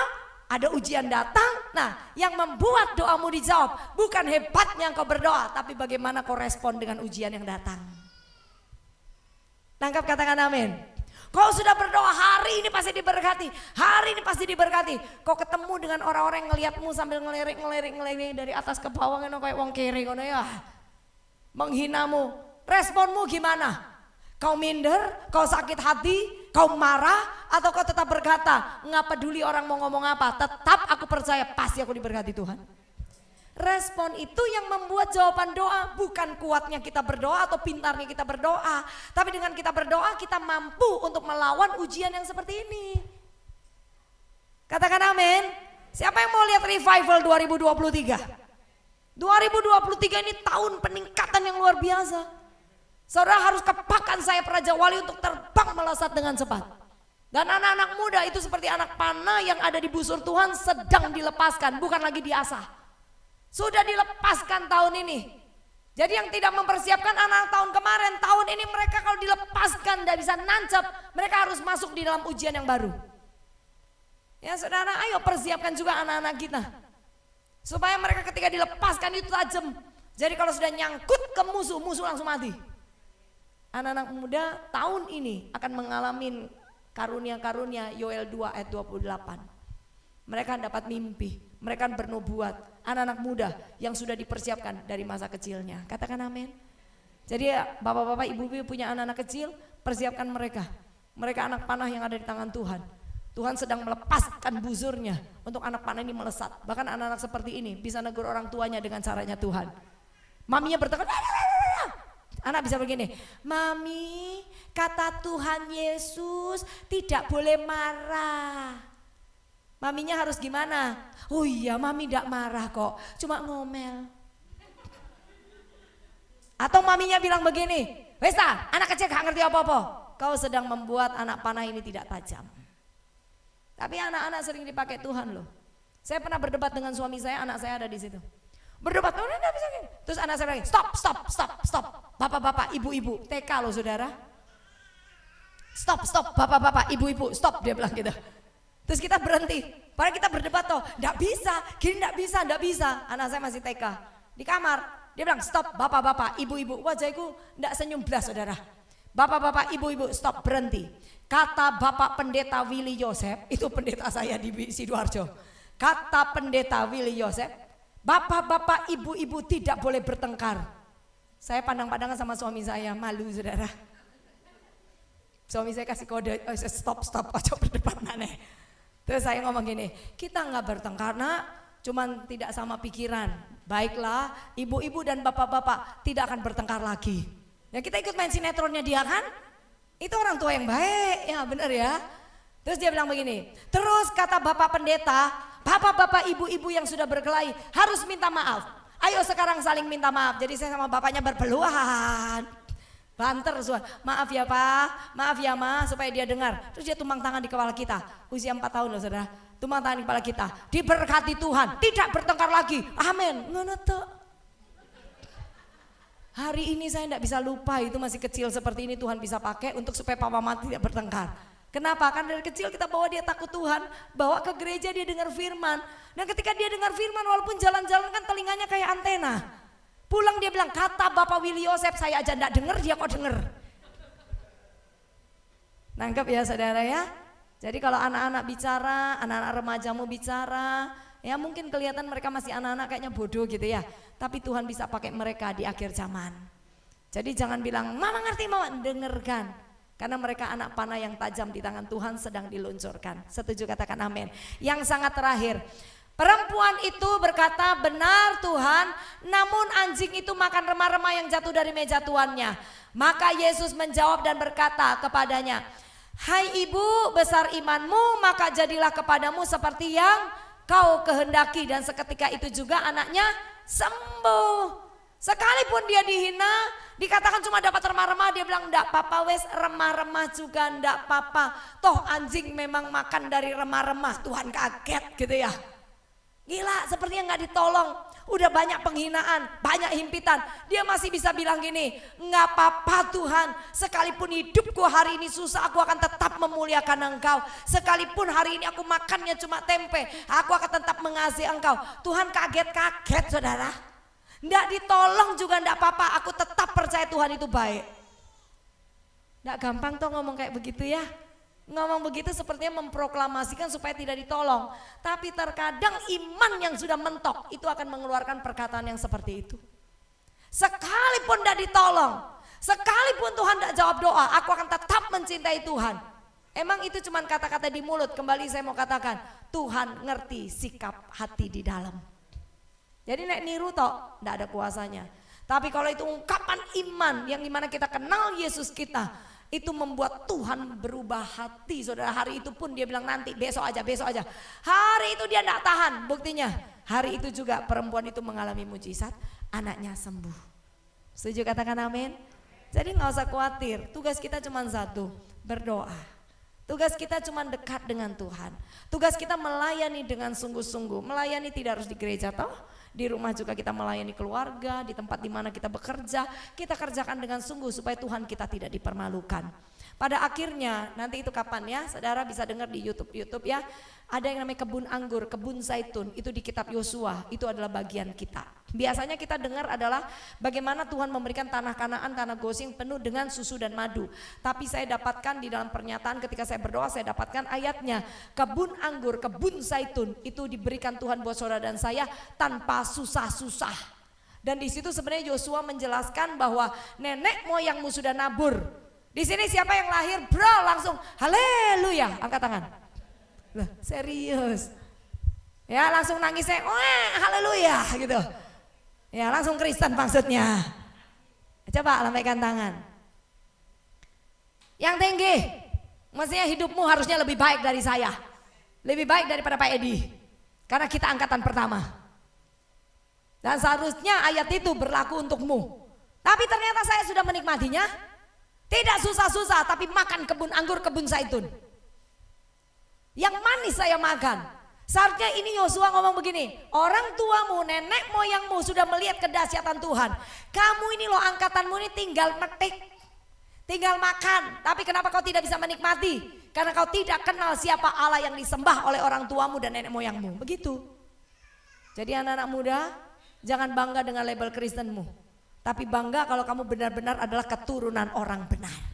ada ujian datang. Nah, yang membuat doamu dijawab bukan hebatnya kau berdoa, tapi bagaimana kau respon dengan ujian yang datang. Tangkap, katakan amin. Kau sudah berdoa, hari ini pasti diberkati. Hari ini pasti diberkati. Kau ketemu dengan orang-orang yang ngelihatmu sambil ngelirik dari atas ke bawah, kayak wong kere ngono ya. Menghinamu. Responmu gimana? Kau minder, kau sakit hati, kau marah, atau kau tetap berkata, nggak peduli orang mau ngomong apa, tetap aku percaya pasti aku diberkati Tuhan. Respon itu yang membuat jawaban doa, bukan kuatnya kita berdoa atau pintarnya kita berdoa, tapi dengan kita berdoa kita mampu untuk melawan ujian yang seperti ini. Katakan amin. Siapa yang mau lihat revival 2023? 2023 ini tahun peningkatan yang luar biasa. Saudara harus kepakan sayap Raja Wali untuk terbang melesat dengan cepat. Dan anak-anak muda itu seperti anak panah yang ada di busur Tuhan sedang dilepaskan, bukan lagi diasah. Sudah dilepaskan tahun ini. Jadi yang tidak mempersiapkan anak-anak tahun kemarin, tahun ini mereka kalau dilepaskan tidak bisa nancap, mereka harus masuk di dalam ujian yang baru. Ya saudara, ayo persiapkan juga anak-anak kita. Supaya mereka ketika dilepaskan itu tajam. Jadi kalau sudah nyangkut ke musuh, musuh langsung mati. Anak-anak muda tahun ini akan mengalami karunia-karunia Yoel 2 ayat 28. Mereka dapat mimpi, mereka bernubuat. Anak-anak muda yang sudah dipersiapkan dari masa kecilnya. Katakan amin. Jadi bapak-bapak, ibu-ibu punya anak-anak kecil, persiapkan mereka. Mereka anak panah yang ada di tangan Tuhan. Tuhan sedang melepaskan buzurnya untuk anak panah ini melesat. Bahkan anak-anak seperti ini bisa negur orang tuanya dengan caranya Tuhan. Maminya bertekad, anak bisa begini, mami kata Tuhan Yesus tidak boleh marah. Maminya harus gimana? Oh iya, mami tidak marah kok, cuma ngomel. Atau maminya bilang begini, Westa, anak kecil gak ngerti apa-apa. Kau sedang membuat anak panah ini tidak tajam. Tapi anak-anak sering dipakai Tuhan loh. Saya pernah berdebat dengan suami saya, anak saya ada di situ. Berdebat, oh enggak bisa gini. Terus anak saya bilang, stop. Bapak-bapak, ibu-ibu, TK loh saudara. Stop, bapak-bapak, ibu-ibu, stop, dia bilang gitu. Terus kita berhenti, padahal kita berdebat toh, enggak bisa, gini enggak bisa. Anak saya masih TK, di kamar, dia bilang stop, bapak-bapak, ibu-ibu. Wajahku enggak senyum belas saudara. Bapak-bapak, ibu-ibu, stop, berhenti. Kata Bapak Pendeta Willy Yosef, itu pendeta saya di Sidoarjo. Kata Pendeta Willy Yosef, bapak-bapak, ibu-ibu tidak boleh bertengkar. Saya pandang-pandangan sama suami saya, malu saudara. Suami saya kasih kode, oh, stop, aja berdebat mana. Terus saya ngomong gini, kita nggak bertengkar nak, cuman tidak sama pikiran. Baiklah, ibu-ibu dan bapak-bapak tidak akan bertengkar lagi. Ya kita ikut main sinetronnya dia kan? Itu orang tua yang baik, ya benar ya. Terus dia bilang begini, terus kata Bapak Pendeta, Bapak-bapak, ibu-ibu yang sudah berkelahi harus minta maaf. Ayo sekarang saling minta maaf. Jadi saya sama bapaknya berpeluhan. Banter semua. Maaf ya Pak, maaf ya Ma, supaya dia dengar. Terus dia tumpang tangan di kepala kita. Usia 4 tahun loh saudara. Tumpang tangan di kepala kita. Diberkati Tuhan, tidak bertengkar lagi. Amin. Ngono tok. Hari ini saya tidak bisa lupa, itu masih kecil seperti ini Tuhan bisa pakai untuk supaya Papa Mama tidak bertengkar. Kenapa? Kan dari kecil kita bawa dia takut Tuhan, bawa ke gereja dia dengar firman. Dan ketika dia dengar firman walaupun jalan-jalan kan telinganya kayak antena. Pulang dia bilang, kata Bapak Willy Yosef saya aja enggak denger, dia kok denger. Nangkep ya saudara ya? Jadi kalau anak-anak bicara, anak-anak remajamu bicara, ya mungkin kelihatan mereka masih anak-anak kayaknya bodoh gitu ya. Tapi Tuhan bisa pakai mereka di akhir zaman. Jadi jangan bilang, mama ngerti mama, dengarkan. Karena mereka anak panah yang tajam di tangan Tuhan sedang diluncurkan. Setuju, katakan amin. Yang sangat terakhir, perempuan itu berkata, benar Tuhan, namun anjing itu makan remah-remah yang jatuh dari meja tuannya. Maka Yesus menjawab dan berkata kepadanya, hai ibu, besar imanmu, maka jadilah kepadamu seperti yang kau kehendaki. Dan seketika itu juga anaknya sembuh. Sekalipun dia dihina, dikatakan cuma dapat remah-remah, dia bilang enggak apa-apa wes, remah-remah juga enggak apa-apa. Toh anjing memang makan dari remah-remah. Tuhan kaget gitu ya. Gila, sepertinya nggak ditolong. Udah banyak penghinaan, banyak himpitan. Dia masih bisa bilang gini, nggak apa-apa Tuhan. Sekalipun hidupku hari ini susah, aku akan tetap memuliakan Engkau. Sekalipun hari ini aku makannya cuma tempe, aku akan tetap mengasihi Engkau. Tuhan kaget-kaget saudara. Nggak ditolong juga nggak apa-apa, aku tetap percaya Tuhan itu baik. Nggak gampang toh ngomong kayak begitu ya. Ngomong begitu sepertinya memproklamasikan supaya tidak ditolong. Tapi terkadang iman yang sudah mentok itu akan mengeluarkan perkataan yang seperti itu. Sekalipun tidak ditolong, sekalipun Tuhan tidak jawab doa, aku akan tetap mencintai Tuhan. Emang itu cuma kata-kata di mulut. Kembali saya mau katakan, Tuhan ngerti sikap hati di dalam. Jadi nek niru toh tidak ada kuasanya. Tapi kalau itu ungkapan iman yang dimana kita kenal Yesus kita, itu membuat Tuhan berubah hati. Saudara, hari itu pun dia bilang nanti, besok aja, besok aja. Hari itu dia tidak tahan. Buktinya hari itu juga perempuan itu mengalami mujizat, anaknya sembuh. Setuju, katakan amin. Jadi nggak usah khawatir, tugas kita cuma satu, berdoa. Tugas kita cuma dekat dengan Tuhan. Tugas kita melayani dengan sungguh-sungguh. Melayani tidak harus di gereja toh. Di rumah juga kita melayani keluarga, di tempat di mana kita bekerja, kita kerjakan dengan sungguh supaya Tuhan kita tidak dipermalukan. Pada akhirnya nanti itu kapan ya, saudara bisa dengar di YouTube ya, ada yang namanya kebun anggur, kebun zaitun, itu di kitab Yosua, itu adalah bagian kita. Biasanya kita dengar adalah bagaimana Tuhan memberikan tanah Kanaan, tanah Gosing penuh dengan susu dan madu. Tapi saya dapatkan di dalam pernyataan ketika saya berdoa, saya dapatkan ayatnya, kebun anggur, kebun zaitun itu diberikan Tuhan buat saudara dan saya tanpa susah-susah. Dan di situ sebenarnya Yosua menjelaskan bahwa nenek moyangmu sudah nabur. Di sini siapa yang lahir, bro, langsung haleluya, angkat tangan. Loh, serius. Ya, langsung nangisnya, wah, haleluya gitu. Ya, langsung Kristen maksudnya. Coba lambaikan tangan. Yang tinggi, maksudnya hidupmu harusnya lebih baik dari saya. Lebih baik daripada Pak Edi. Karena kita angkatan pertama. Dan seharusnya ayat itu berlaku untukmu. Tapi ternyata saya sudah menikmatinya. Tidak susah-susah, tapi makan kebun anggur, kebun zaitun. Yang manis saya makan. Seharusnya ini Yosua ngomong begini, orang tuamu, nenek moyangmu sudah melihat kedahsyatan Tuhan. Kamu ini loh, angkatanmu ini tinggal metik, tinggal makan. Tapi kenapa kau tidak bisa menikmati? Karena kau tidak kenal siapa Allah yang disembah oleh orang tuamu dan nenek moyangmu. Begitu. Jadi anak-anak muda, jangan bangga dengan label Kristenmu. Tapi bangga kalau kamu benar-benar adalah keturunan orang benar.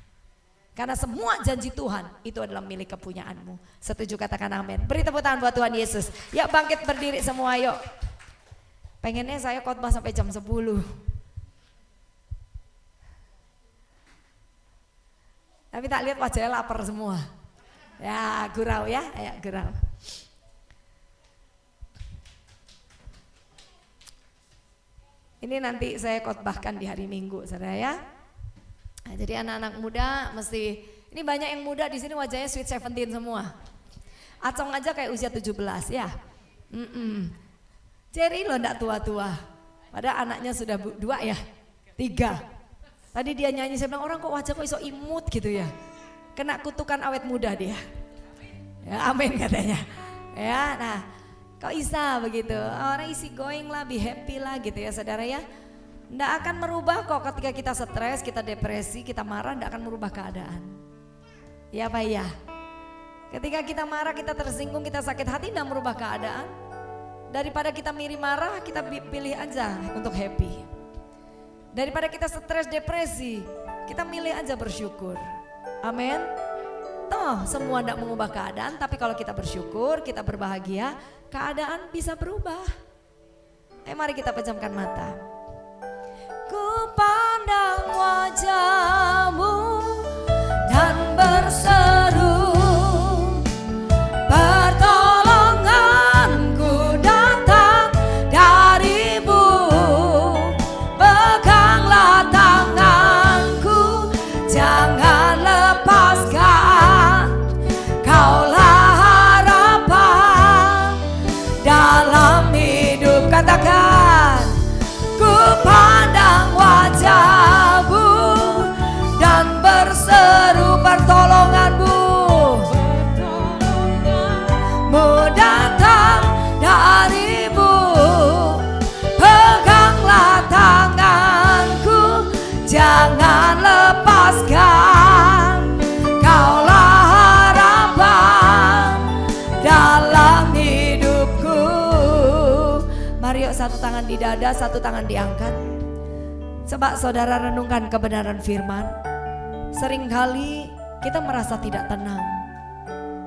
Karena semua janji Tuhan itu adalah milik kepunyaanmu. Setuju, katakan amin. Beri tepuk tangan buat Tuhan Yesus. Ya, bangkit berdiri semua, yuk. Pengennya saya khotbah sampai jam 10. Tapi tak lihat wajahnya lapar semua. Ya, gurau ya, ayo gurau. Ini nanti saya khotbahkan di hari Minggu, saudara ya. Nah, jadi anak-anak muda mesti, ini banyak yang muda di sini wajahnya sweet 17 semua. Acong aja kayak usia 17 ya. Jerry lo ndak tua-tua. Padahal anaknya sudah 2 ya, 3. Tadi dia nyanyi, saya bilang orang kok wajah kok iso imut gitu ya. Kena kutukan awet muda dia. Ya, amin katanya. Ya, nah kok bisa begitu. Orang easy going lah, be happy lah gitu ya saudara ya. Nggak akan merubah kok ketika kita stres, kita depresi, kita marah, nggak akan merubah keadaan. Ya Pak ya. Ketika kita marah, kita tersinggung, kita sakit hati, nggak merubah keadaan. Daripada kita mirip marah, kita pilih aja untuk happy. Daripada kita stres depresi, kita milih aja bersyukur. Amin. Toh semua tidak mengubah keadaan, tapi kalau kita bersyukur, kita berbahagia, keadaan bisa berubah. Mari kita pejamkan mata. Ku pandang wajah-Mu dan berseru, pertolonganku datang dari-Mu. Peganglah tanganku, jangan lepaskan. Kaulah harapan dalam hidup. Katakan, ku pandang wajah-Mu dan berseru, pertolongan-Mu datang dari-Mu. Peganglah tanganku, jangan lepaskan. Kaulah harapan dalam hidupku. Mari yuk, satu tangan di dada, satu tangan diangkat. Coba saudara renungkan kebenaran firman. Seringkali kita merasa tidak tenang,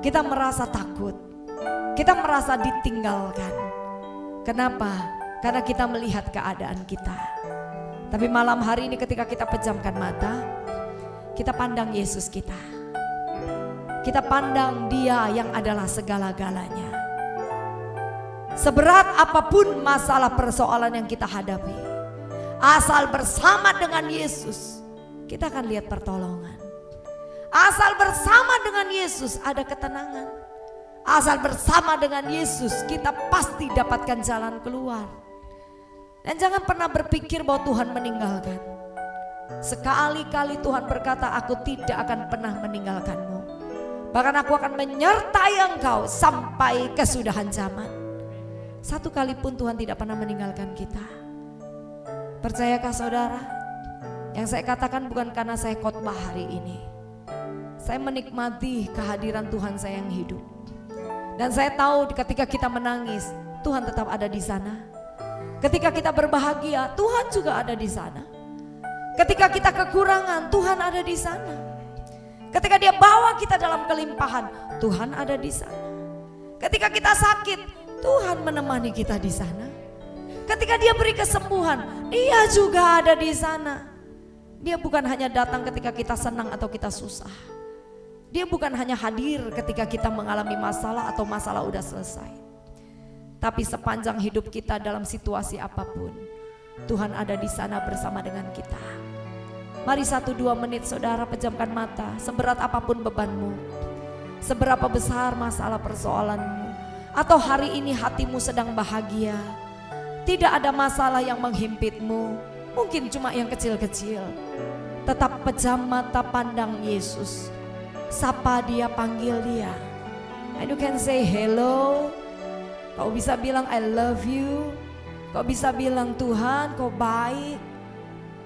kita merasa takut, kita merasa ditinggalkan. Kenapa? Karena kita melihat keadaan kita. Tapi malam hari ini ketika kita pejamkan mata, kita pandang Yesus kita. Kita pandang Dia yang adalah segala-galanya. Seberat apapun masalah persoalan yang kita hadapi, asal bersama dengan Yesus, kita akan lihat pertolongan. Asal bersama dengan Yesus ada ketenangan. Asal bersama dengan Yesus kita pasti dapatkan jalan keluar. Dan jangan pernah berpikir bahwa Tuhan meninggalkan. Sekali-kali Tuhan berkata, aku tidak akan pernah meninggalkanmu. Bahkan aku akan menyertai engkau sampai kesudahan zaman. Satu kali pun Tuhan tidak pernah meninggalkan kita. Percayakah saudara? Yang saya katakan bukan karena saya khotbah hari ini. Saya menikmati kehadiran Tuhan saya yang hidup. Dan saya tahu ketika kita menangis, Tuhan tetap ada di sana. Ketika kita berbahagia, Tuhan juga ada di sana. Ketika kita kekurangan, Tuhan ada di sana. Ketika Dia bawa kita dalam kelimpahan, Tuhan ada di sana. Ketika kita sakit, Tuhan menemani kita di sana. Ketika Dia beri kesembuhan, Dia juga ada di sana. Dia bukan hanya datang ketika kita senang atau kita susah. Dia bukan hanya hadir ketika kita mengalami masalah atau masalah udah selesai. Tapi sepanjang hidup kita dalam situasi apapun, Tuhan ada di sana bersama dengan kita. Mari 1-2 menit saudara pejamkan mata. Seberat apapun bebanmu, seberapa besar masalah persoalanmu, atau hari ini hatimu sedang bahagia, tidak ada masalah yang menghimpitmu, mungkin cuma yang kecil-kecil. Tetap pejam mata, pandang Yesus. Sapa Dia, panggil Dia. And you can say hello. Kau bisa bilang I love you. Kau bisa bilang Tuhan kau baik.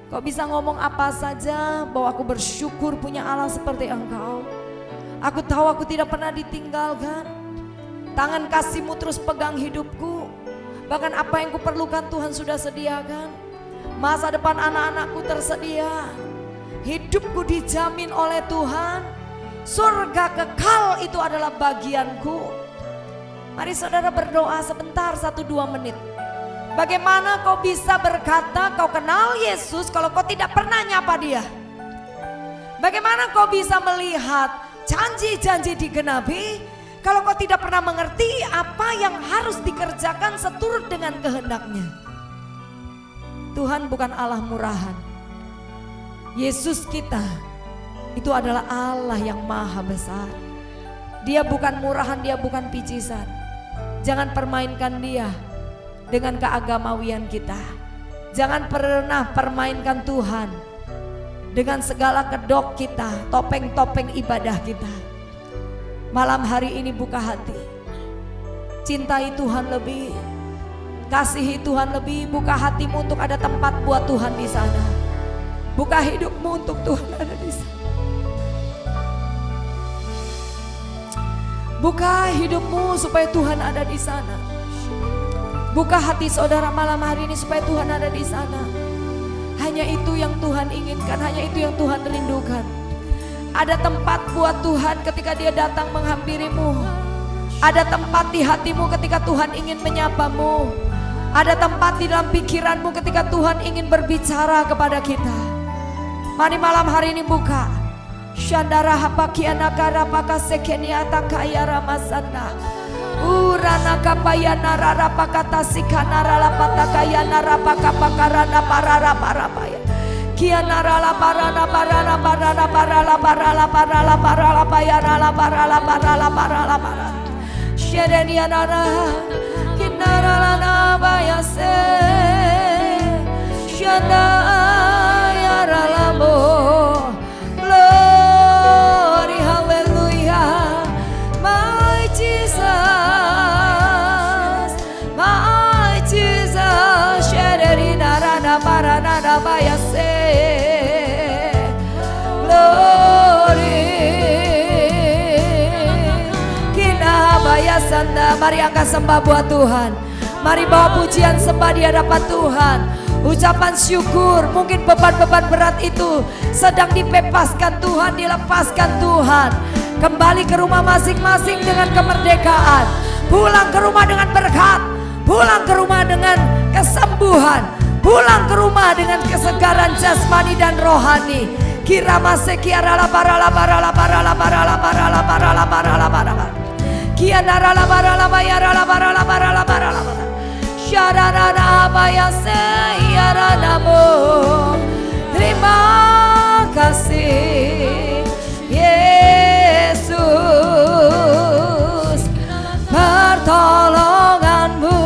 Kau bisa ngomong apa saja bahwa aku bersyukur punya Allah seperti Engkau. Aku tahu aku tidak pernah ditinggalkan. Tangan kasih-Mu terus pegang hidupku. Bahkan apa yang kuperlukan Tuhan sudah sediakan. Masa depan anak-anakku tersedia. Hidupku dijamin oleh Tuhan. Surga kekal itu adalah bagianku. Mari saudara berdoa sebentar 1-2 menit. Bagaimana kau bisa berkata kau kenal Yesus kalau kau tidak pernah nyapa Dia? Bagaimana kau bisa melihat janji-janji digenapi kalau kau tidak pernah mengerti apa yang harus dikerjakan seturut dengan kehendak-Nya? Tuhan bukan Allah murahan. Yesus kita itu adalah Allah yang maha besar. Dia bukan murahan, Dia bukan picisan. Jangan permainkan dia dengan keagamawian kita. Jangan pernah permainkan Tuhan dengan segala kedok kita, topeng-topeng ibadah kita. Malam hari ini buka hati, cintai Tuhan lebih, kasihi Tuhan lebih. Buka hatimu untuk ada tempat buat Tuhan di sana. Buka hidupmu untuk Tuhan ada di sana. Buka hidupmu supaya Tuhan ada di sana. Buka hati saudara malam hari ini supaya Tuhan ada di sana. Hanya itu yang Tuhan inginkan, hanya itu yang Tuhan rindukan. Ada tempat buat Tuhan ketika dia datang menghampirimu. Ada tempat di hatimu ketika Tuhan ingin menyapamu. Ada tempat di dalam pikiranmu ketika Tuhan ingin berbicara kepada kita. Mari malam hari ini buka. Shandara hapakiana karapaka sekenia takaya ramasanda. Urana kapayana rarapakata sikana ralapatakayana rapakapakarana pararaparapaya. Kiana ralaparana parana parana parala parala parala parala payana la parala parala parala parala. Sherenia nara kinara lana bayase. Shanda ya ralamo. Paranada bayase, glory, kina bayasanda. Mari angkat sembah buat Tuhan. Mari bawa pujian sembah di hadapan Tuhan. Ucapan syukur, mungkin beban-beban berat itu sedang dibebaskan Tuhan, dilepaskan Tuhan. Kembali ke rumah masing-masing dengan kemerdekaan. Pulang ke rumah dengan berkat. Pulang ke rumah dengan kesembuhan. Pulang ke rumah dengan kesegaran jasmani dan rohani. Kira masekiara la parala parala parala parala parala parala parala parala. Kianara la parala bayara la parala parala parala. Syarana bayase yaranamo. Terima kasih Yesus, pertolonganmu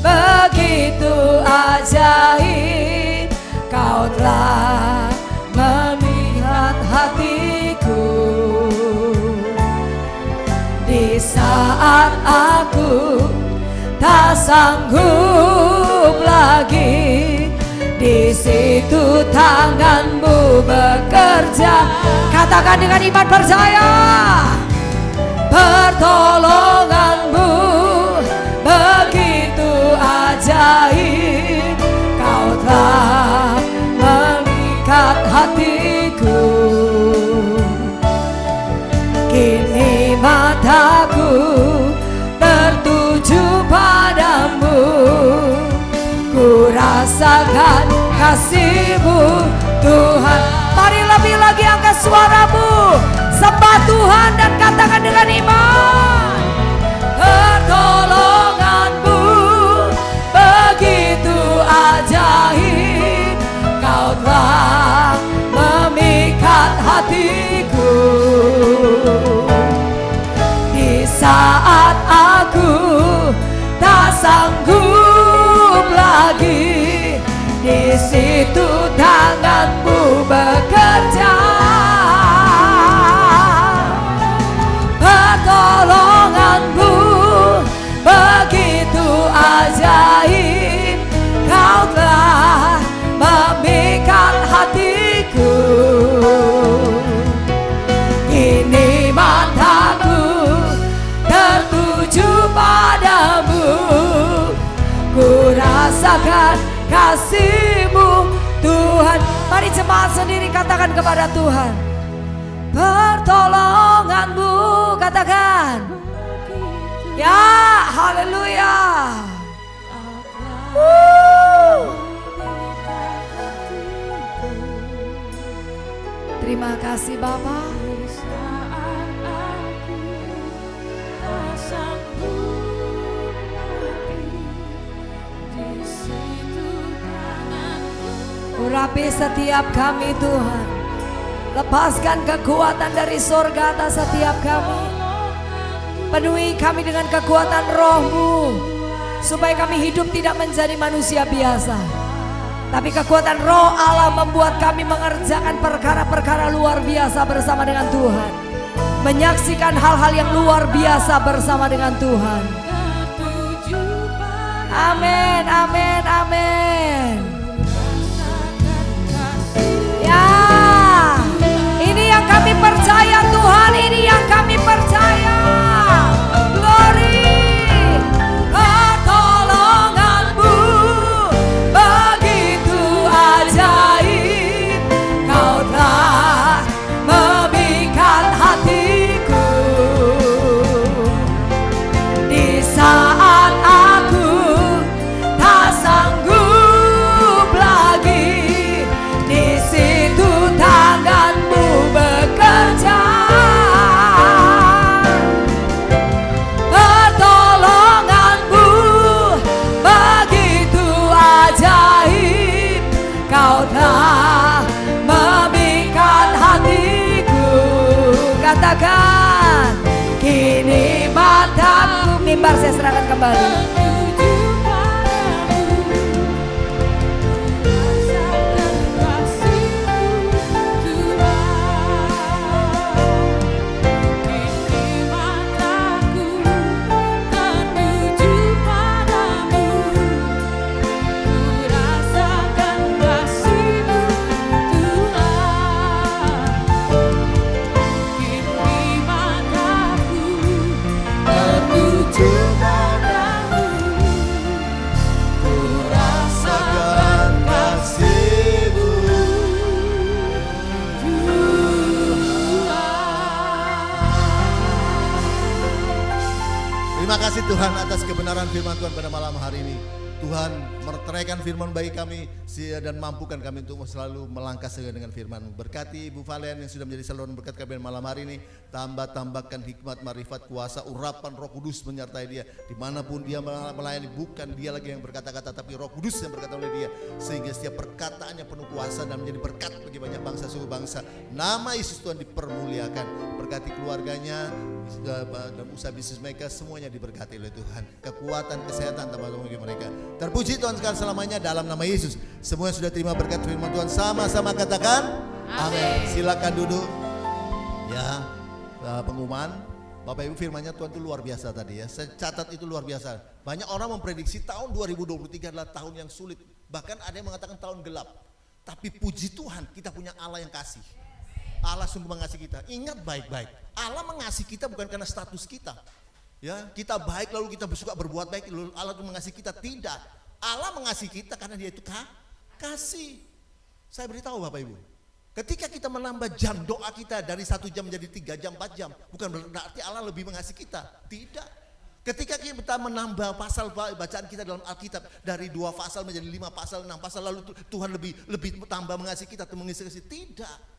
begitu ajaib. Kau telah melihat hatiku di saat aku tak sanggup lagi. Di situ tanganmu bekerja. Katakan dengan iman percaya. Pertolonganmu begitu ajaib. Kau telah mengikat hatiku. Kini mataku tertuju padamu. Ku rasakan kasih-Mu Tuhan. Mari lebih lagi angkat suaramu, sembah Tuhan dan katakan dengan iman. Pertolonganmu begitu ajaib. Kau telah memikat hatiku. Di saat aku tak sanggup lagi, di situ tanganmu bekerja. Pertolonganmu begitu ajaib. Kau telah memikat hatiku. Kini mataku tertuju padamu. Ku rasakan kasih-Mu Tuhan. Mari jemaat sendiri katakan kepada Tuhan. Pertolongan-Mu, katakan. Ya, haleluya. Terima kasih Bapa. Urapi setiap kami Tuhan. Lepaskan kekuatan dari sorga atas setiap kami. Penuhi kami dengan kekuatan roh-Mu, supaya kami hidup tidak menjadi manusia biasa, tapi kekuatan roh Allah membuat kami mengerjakan perkara-perkara luar biasa bersama dengan Tuhan, menyaksikan hal-hal yang luar biasa bersama dengan Tuhan. Amin, amin, amin. Ya, ini yang kami percaya Tuhan, ini yang kami percaya. Glory. Pertolongan-Mu begitu ajaib, Kau telah memikat hatiku. Di saat aku tak sanggup lagi, di situ tangan-Mu bekerja. Pertolongan-Mu begitu ajaib, Kau telah memikat hatiku. Katakan, kini mataku. Mimbar saya serahkan kembali. Terima kasih Tuhan atas kebenaran firman Tuhan pada malam hari ini. Tuhan meteraikan firman bagi kami dan mampukan kami untuk selalu melangkah sesuai dengan firman. Berkati Ibu Valen yang sudah menjadi saluran berkat kami malam hari ini. Tambahkan hikmat, marifat, kuasa, urapan Roh Kudus menyertai dia. Dimanapun dia melayani, bukan dia lagi yang berkata-kata, tapi Roh Kudus yang berkata oleh dia. Sehingga setiap perkataannya penuh kuasa dan menjadi berkat bagi banyak bangsa, suku bangsa. Nama Yesus Tuhan dipermuliakan. Berkati keluarganya dan usaha bisnis mereka, semuanya diberkati oleh Tuhan. Kekuatan, kesehatan teman-teman bagi mereka. Terpuji Tuhan sekarang selamanya dalam nama Yesus. Semua yang sudah terima berkat firman Tuhan sama-sama katakan amin. Silakan duduk. Ya, pengumuman Bapak Ibu, firmannya Tuhan itu luar biasa tadi ya. Saya catat itu luar biasa. Banyak orang memprediksi tahun 2023 adalah tahun yang sulit. Bahkan ada yang mengatakan tahun gelap. Tapi puji Tuhan, kita punya Allah yang kasih. Allah sungguh mengasihi kita. Ingat baik-baik, Allah mengasihi kita bukan karena status kita. Ya, kita baik lalu kita suka berbuat baik lalu Allah itu mengasihi kita, tidak. Allah mengasihi kita karena Dia itu kasih. Saya beritahu Bapak Ibu, ketika kita menambah jam doa kita dari 1 jam menjadi 3 jam, 4 jam, bukan berarti Allah lebih mengasihi kita, tidak. Ketika kita menambah pasal bacaan kita dalam Alkitab dari 2 pasal menjadi 5 pasal, 6 pasal, lalu Tuhan lebih tambah mengasihi kita, mengasihi, tidak.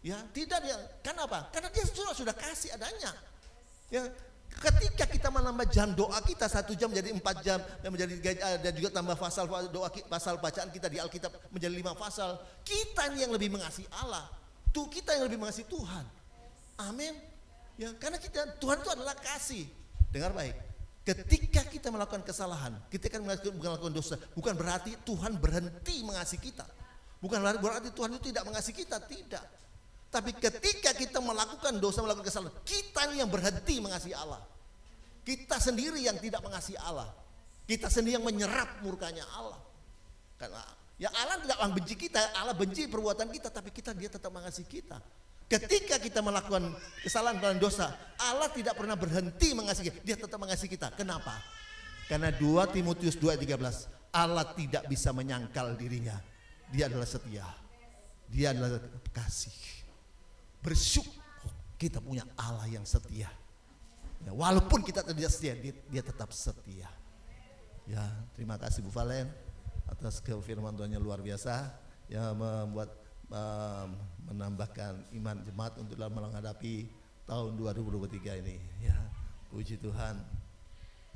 Ya, tidak dia. Kenapa? Karena Dia sudah kasih adanya. Ya, ketika kita menambah jam doa kita 1 jam menjadi 4 jam dan juga tambah pasal doa, pasal bacaan kita di Alkitab menjadi 5 pasal, kita yang lebih mengasihi Allah. Tuh, kita yang lebih mengasihi Tuhan. Amin. Ya, karena Tuhan itu adalah kasih. Dengar baik. Ketika kita melakukan kesalahan, kita kan melakukan dosa, bukan berarti Tuhan berhenti mengasihi kita. Bukan berarti Tuhan itu tidak mengasihi kita, tidak. Tapi ketika kita melakukan dosa, melakukan kesalahan, kita yang berhenti mengasihi Allah. Kita sendiri yang tidak mengasihi Allah. Kita sendiri yang menyerap murkanya Allah. Karena ya Allah tidak benci kita, Allah benci perbuatan kita, tapi Dia tetap mengasihi kita. Ketika kita melakukan kesalahan dan dosa, Allah tidak pernah berhenti mengasihi kita, Dia tetap mengasihi kita. Kenapa? Karena 2 Timotius 2:13, Allah tidak bisa menyangkal dirinya. Dia adalah setia. Dia adalah kasih. Bersyukur kita punya Allah yang setia. Ya, walaupun kita tidak setia, dia tetap setia. Ya, terima kasih Bu Valen atas kefirman Tuhan yang luar biasa, yang membuat menambahkan iman jemaat untuk dalam menghadapi tahun 2023 ini. Ya, puji Tuhan.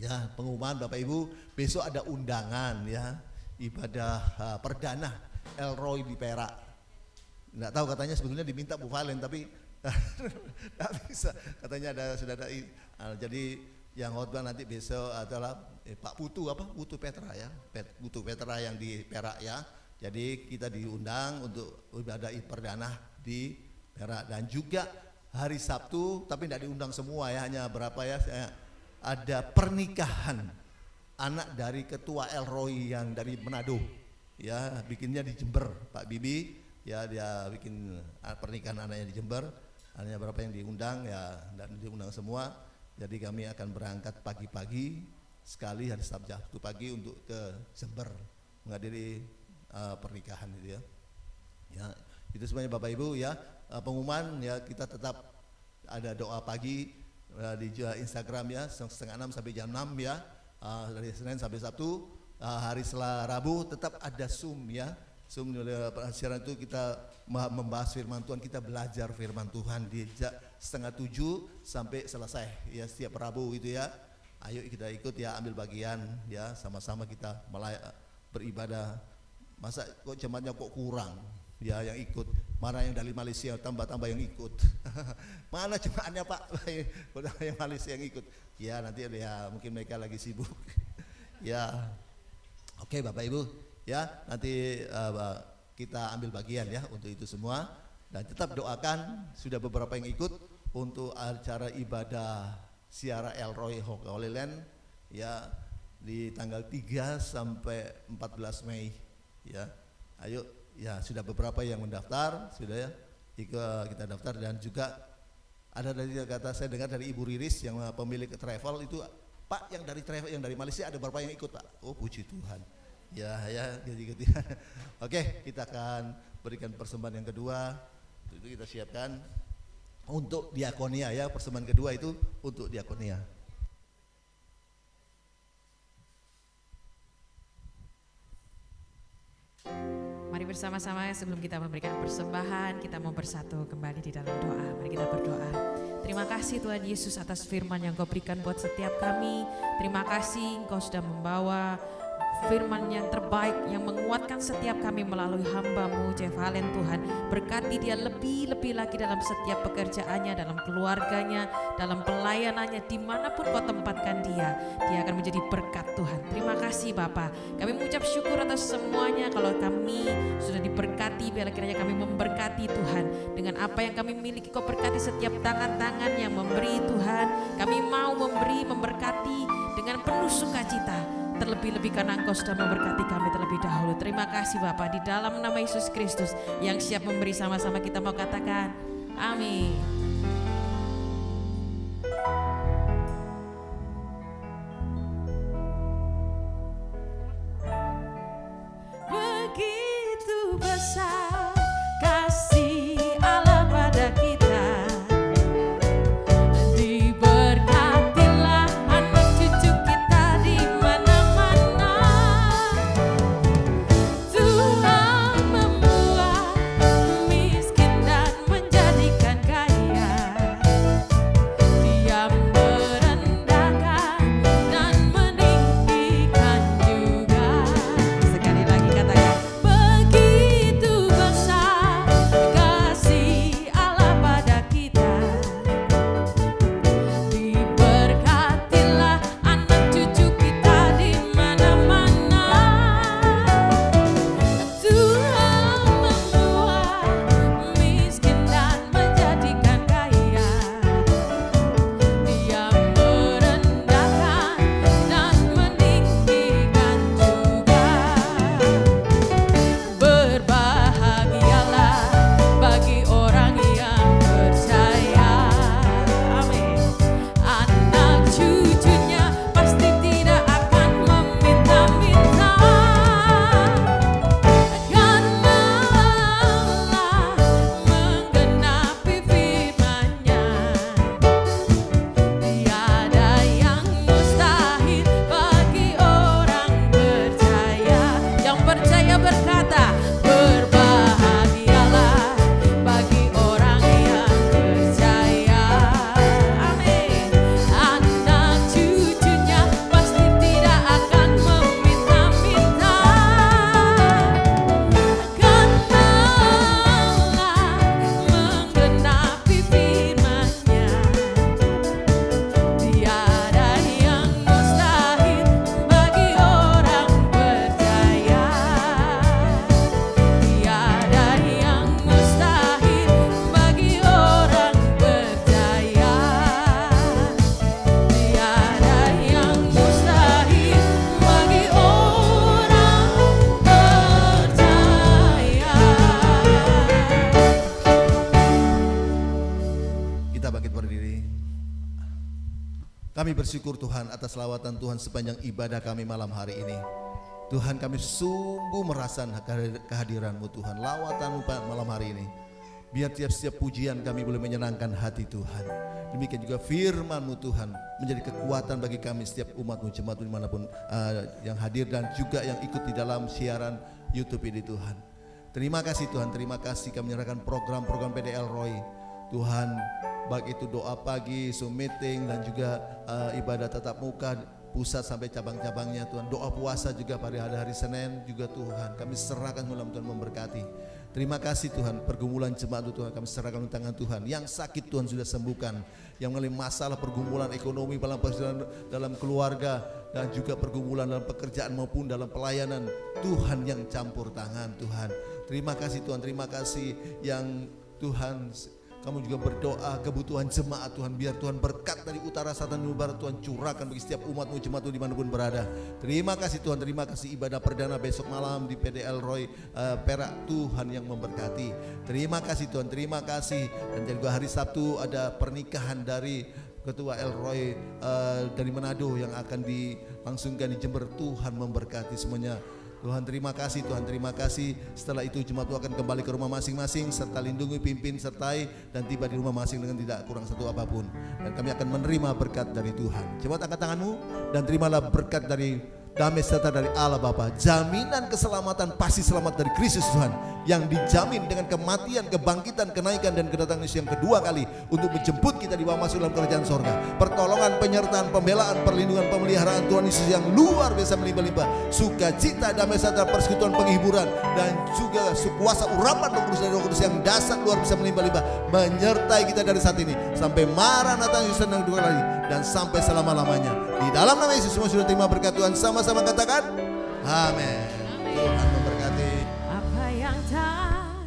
Ya, pengumuman Bapak Ibu, besok ada undangan ya, ibadah perdana El Roy di Perak. Nggak tahu, katanya sebetulnya diminta Bu Valen, tapi Nggak bisa, katanya sudah ada. Jadi yang khotbah nanti besok adalah Pak Putu Petra ya, Putu Petra yang di Perak ya. Jadi kita diundang untuk ibadah perdana di Perak, dan juga hari Sabtu, tapi tidak diundang semua ya, hanya berapa ya, ada pernikahan anak dari ketua El Roy yang dari Manado ya, bikinnya di Jember, Pak Bibi ya, dia bikin pernikahan anaknya di Jember. Hanya berapa yang diundang ya, dan diundang semua. Jadi kami akan berangkat pagi-pagi sekali hari Sabtu pagi untuk ke Jember menghadiri pernikahan itu ya. Ya, itu semuanya Bapak Ibu ya. Pengumuman ya, kita tetap ada doa pagi di Instagram ya, setengah 6 sampai jam 6 ya. Dari Senin sampai Sabtu. Hari Rabu tetap ada Zoom ya. Zoom siaran itu kita membahas firman Tuhan, kita belajar firman Tuhan di setengah 7 sampai selesai ya, setiap Rabu itu ya. Ayo kita ikut ya, ambil bagian ya, sama-sama kita beribadah. Masa kok jemaatnya kok kurang ya yang ikut, mana yang dari Malaysia tambah-tambah yang ikut. Mana jemaatnya Pak yang Malaysia yang ikut ya, nanti ya mungkin mereka lagi sibuk ya. Oke Bapak Ibu ya, nanti kita ambil bagian ya untuk itu semua, dan tetap doakan. Sudah beberapa yang ikut untuk acara ibadah Ziarah El Roy Holy Land ya, di tanggal 3 sampai 14 Mei ya. Ayo ya, sudah beberapa yang mendaftar sudah ya, kita daftar. Dan juga ada dari kata saya dengar dari Ibu Riris yang pemilik travel itu, Pak yang dari travel yang dari Malaysia ada berapa yang ikut Pak? Oh puji Tuhan. Ya gitu. Oke, kita akan berikan persembahan yang kedua. Itu kita siapkan untuk diakonia ya, persembahan kedua itu untuk diakonia. Mari bersama-sama sebelum kita memberikan persembahan, kita mau bersatu kembali di dalam doa. Mari kita berdoa. Terima kasih Tuhan Yesus atas firman yang Kau berikan buat setiap kami. Terima kasih Engkau sudah membawa firman yang terbaik yang menguatkan setiap kami melalui hamba-Mu Jeff Valen. Tuhan, berkati dia lebih-lebih lagi dalam setiap pekerjaannya, dalam keluarganya, dalam pelayanannya, dimanapun Kau tempatkan dia akan menjadi berkat Tuhan. Terima kasih Bapa, kami mengucap syukur atas semuanya. Kalau kami sudah diberkati, biarlah kiranya kami memberkati Tuhan dengan apa yang kami miliki. Kau berkati setiap tangan-tangan yang memberi Tuhan. Kami mau memberi, memberkati dengan penuh sukacita. Terlebih-lebih karena Engkau sudah memberkati kami terlebih dahulu. Terima kasih Bapa, di dalam nama Yesus Kristus yang siap memberi, sama-sama kita mau katakan amin. Begitu besar kasih Allah pada kita. Tuhan membuat miskin dan menjadikan kaya. Kami bersyukur Tuhan atas lawatan Tuhan sepanjang ibadah kami malam hari ini. Tuhan, kami sungguh merasakan kehadiran-Mu Tuhan, lawatan-Mu malam hari ini. Biar tiap-tiap pujian kami boleh menyenangkan hati Tuhan. Demikian juga firman-Mu Tuhan menjadi kekuatan bagi kami setiap umat-Mu, jemaat dimanapun yang hadir dan juga yang ikut di dalam siaran YouTube ini Tuhan. Terima kasih Tuhan, terima kasih kami menyerahkan program-program PDL Roy. Tuhan, baik itu doa pagi, Zoom meeting dan juga ibadah tatap muka pusat sampai cabang-cabangnya Tuhan. Doa puasa juga pada hari-hari Senin juga Tuhan. Kami serahkan dalam Tuhan memberkati. Terima kasih Tuhan, pergumulan jemaat Tuhan kami serahkan di tangan Tuhan. Yang sakit Tuhan sudah sembuhkan, yang mengalami masalah pergumulan ekonomi dalam keluarga dan juga pergumulan dalam pekerjaan maupun dalam pelayanan, Tuhan yang campur tangan Tuhan. Terima kasih Tuhan, terima kasih yang Tuhan kami juga berdoa kebutuhan jemaat Tuhan, biar Tuhan berkat dari utara selatan dan barat Tuhan curahkan bagi setiap umat-Mu, jemaat-Mu dimanapun berada. Terima kasih Tuhan, terima kasih ibadah perdana besok malam di PDL Roy Perak, Tuhan yang memberkati. Terima kasih Tuhan, terima kasih. Dan juga hari Sabtu ada pernikahan dari Ketua El Roy dari Manado yang akan dilangsungkan di Jember. Tuhan memberkati semuanya. Tuhan terima kasih, Tuhan terima kasih. Setelah itu jemaat akan kembali ke rumah masing-masing serta lindungi, pimpin, sertai dan tiba di rumah masing dengan tidak kurang satu apapun. Dan kami akan menerima berkat dari Tuhan. Jemaat angkat tanganmu dan terimalah berkat dari damai sejahtera dari Allah Bapa, jaminan keselamatan pasti selamat dari Kristus Tuhan yang dijamin dengan kematian, kebangkitan, kenaikan dan kedatangan Yesus yang kedua kali untuk menjemput kita dibawa masuk dalam kerajaan sorga. Pertolongan, penyertaan, pembelaan, perlindungan, pemeliharaan Tuhan Yesus yang luar biasa melimpah-limpah, sukacita, damai sejahtera, persekutuan, penghiburan dan juga kuasa urapan Roh Kudus dan Roh Kudus yang dasar luar biasa melimpah-limpah menyertai kita dari saat ini sampai Maranatha Yesus yang kedua kali dan sampai selama-lamanya. Di dalam nama Yesus semua sudah terima berkat Tuhan, sama-sama katakan amin. Tuhan memberkati. Apa yang tak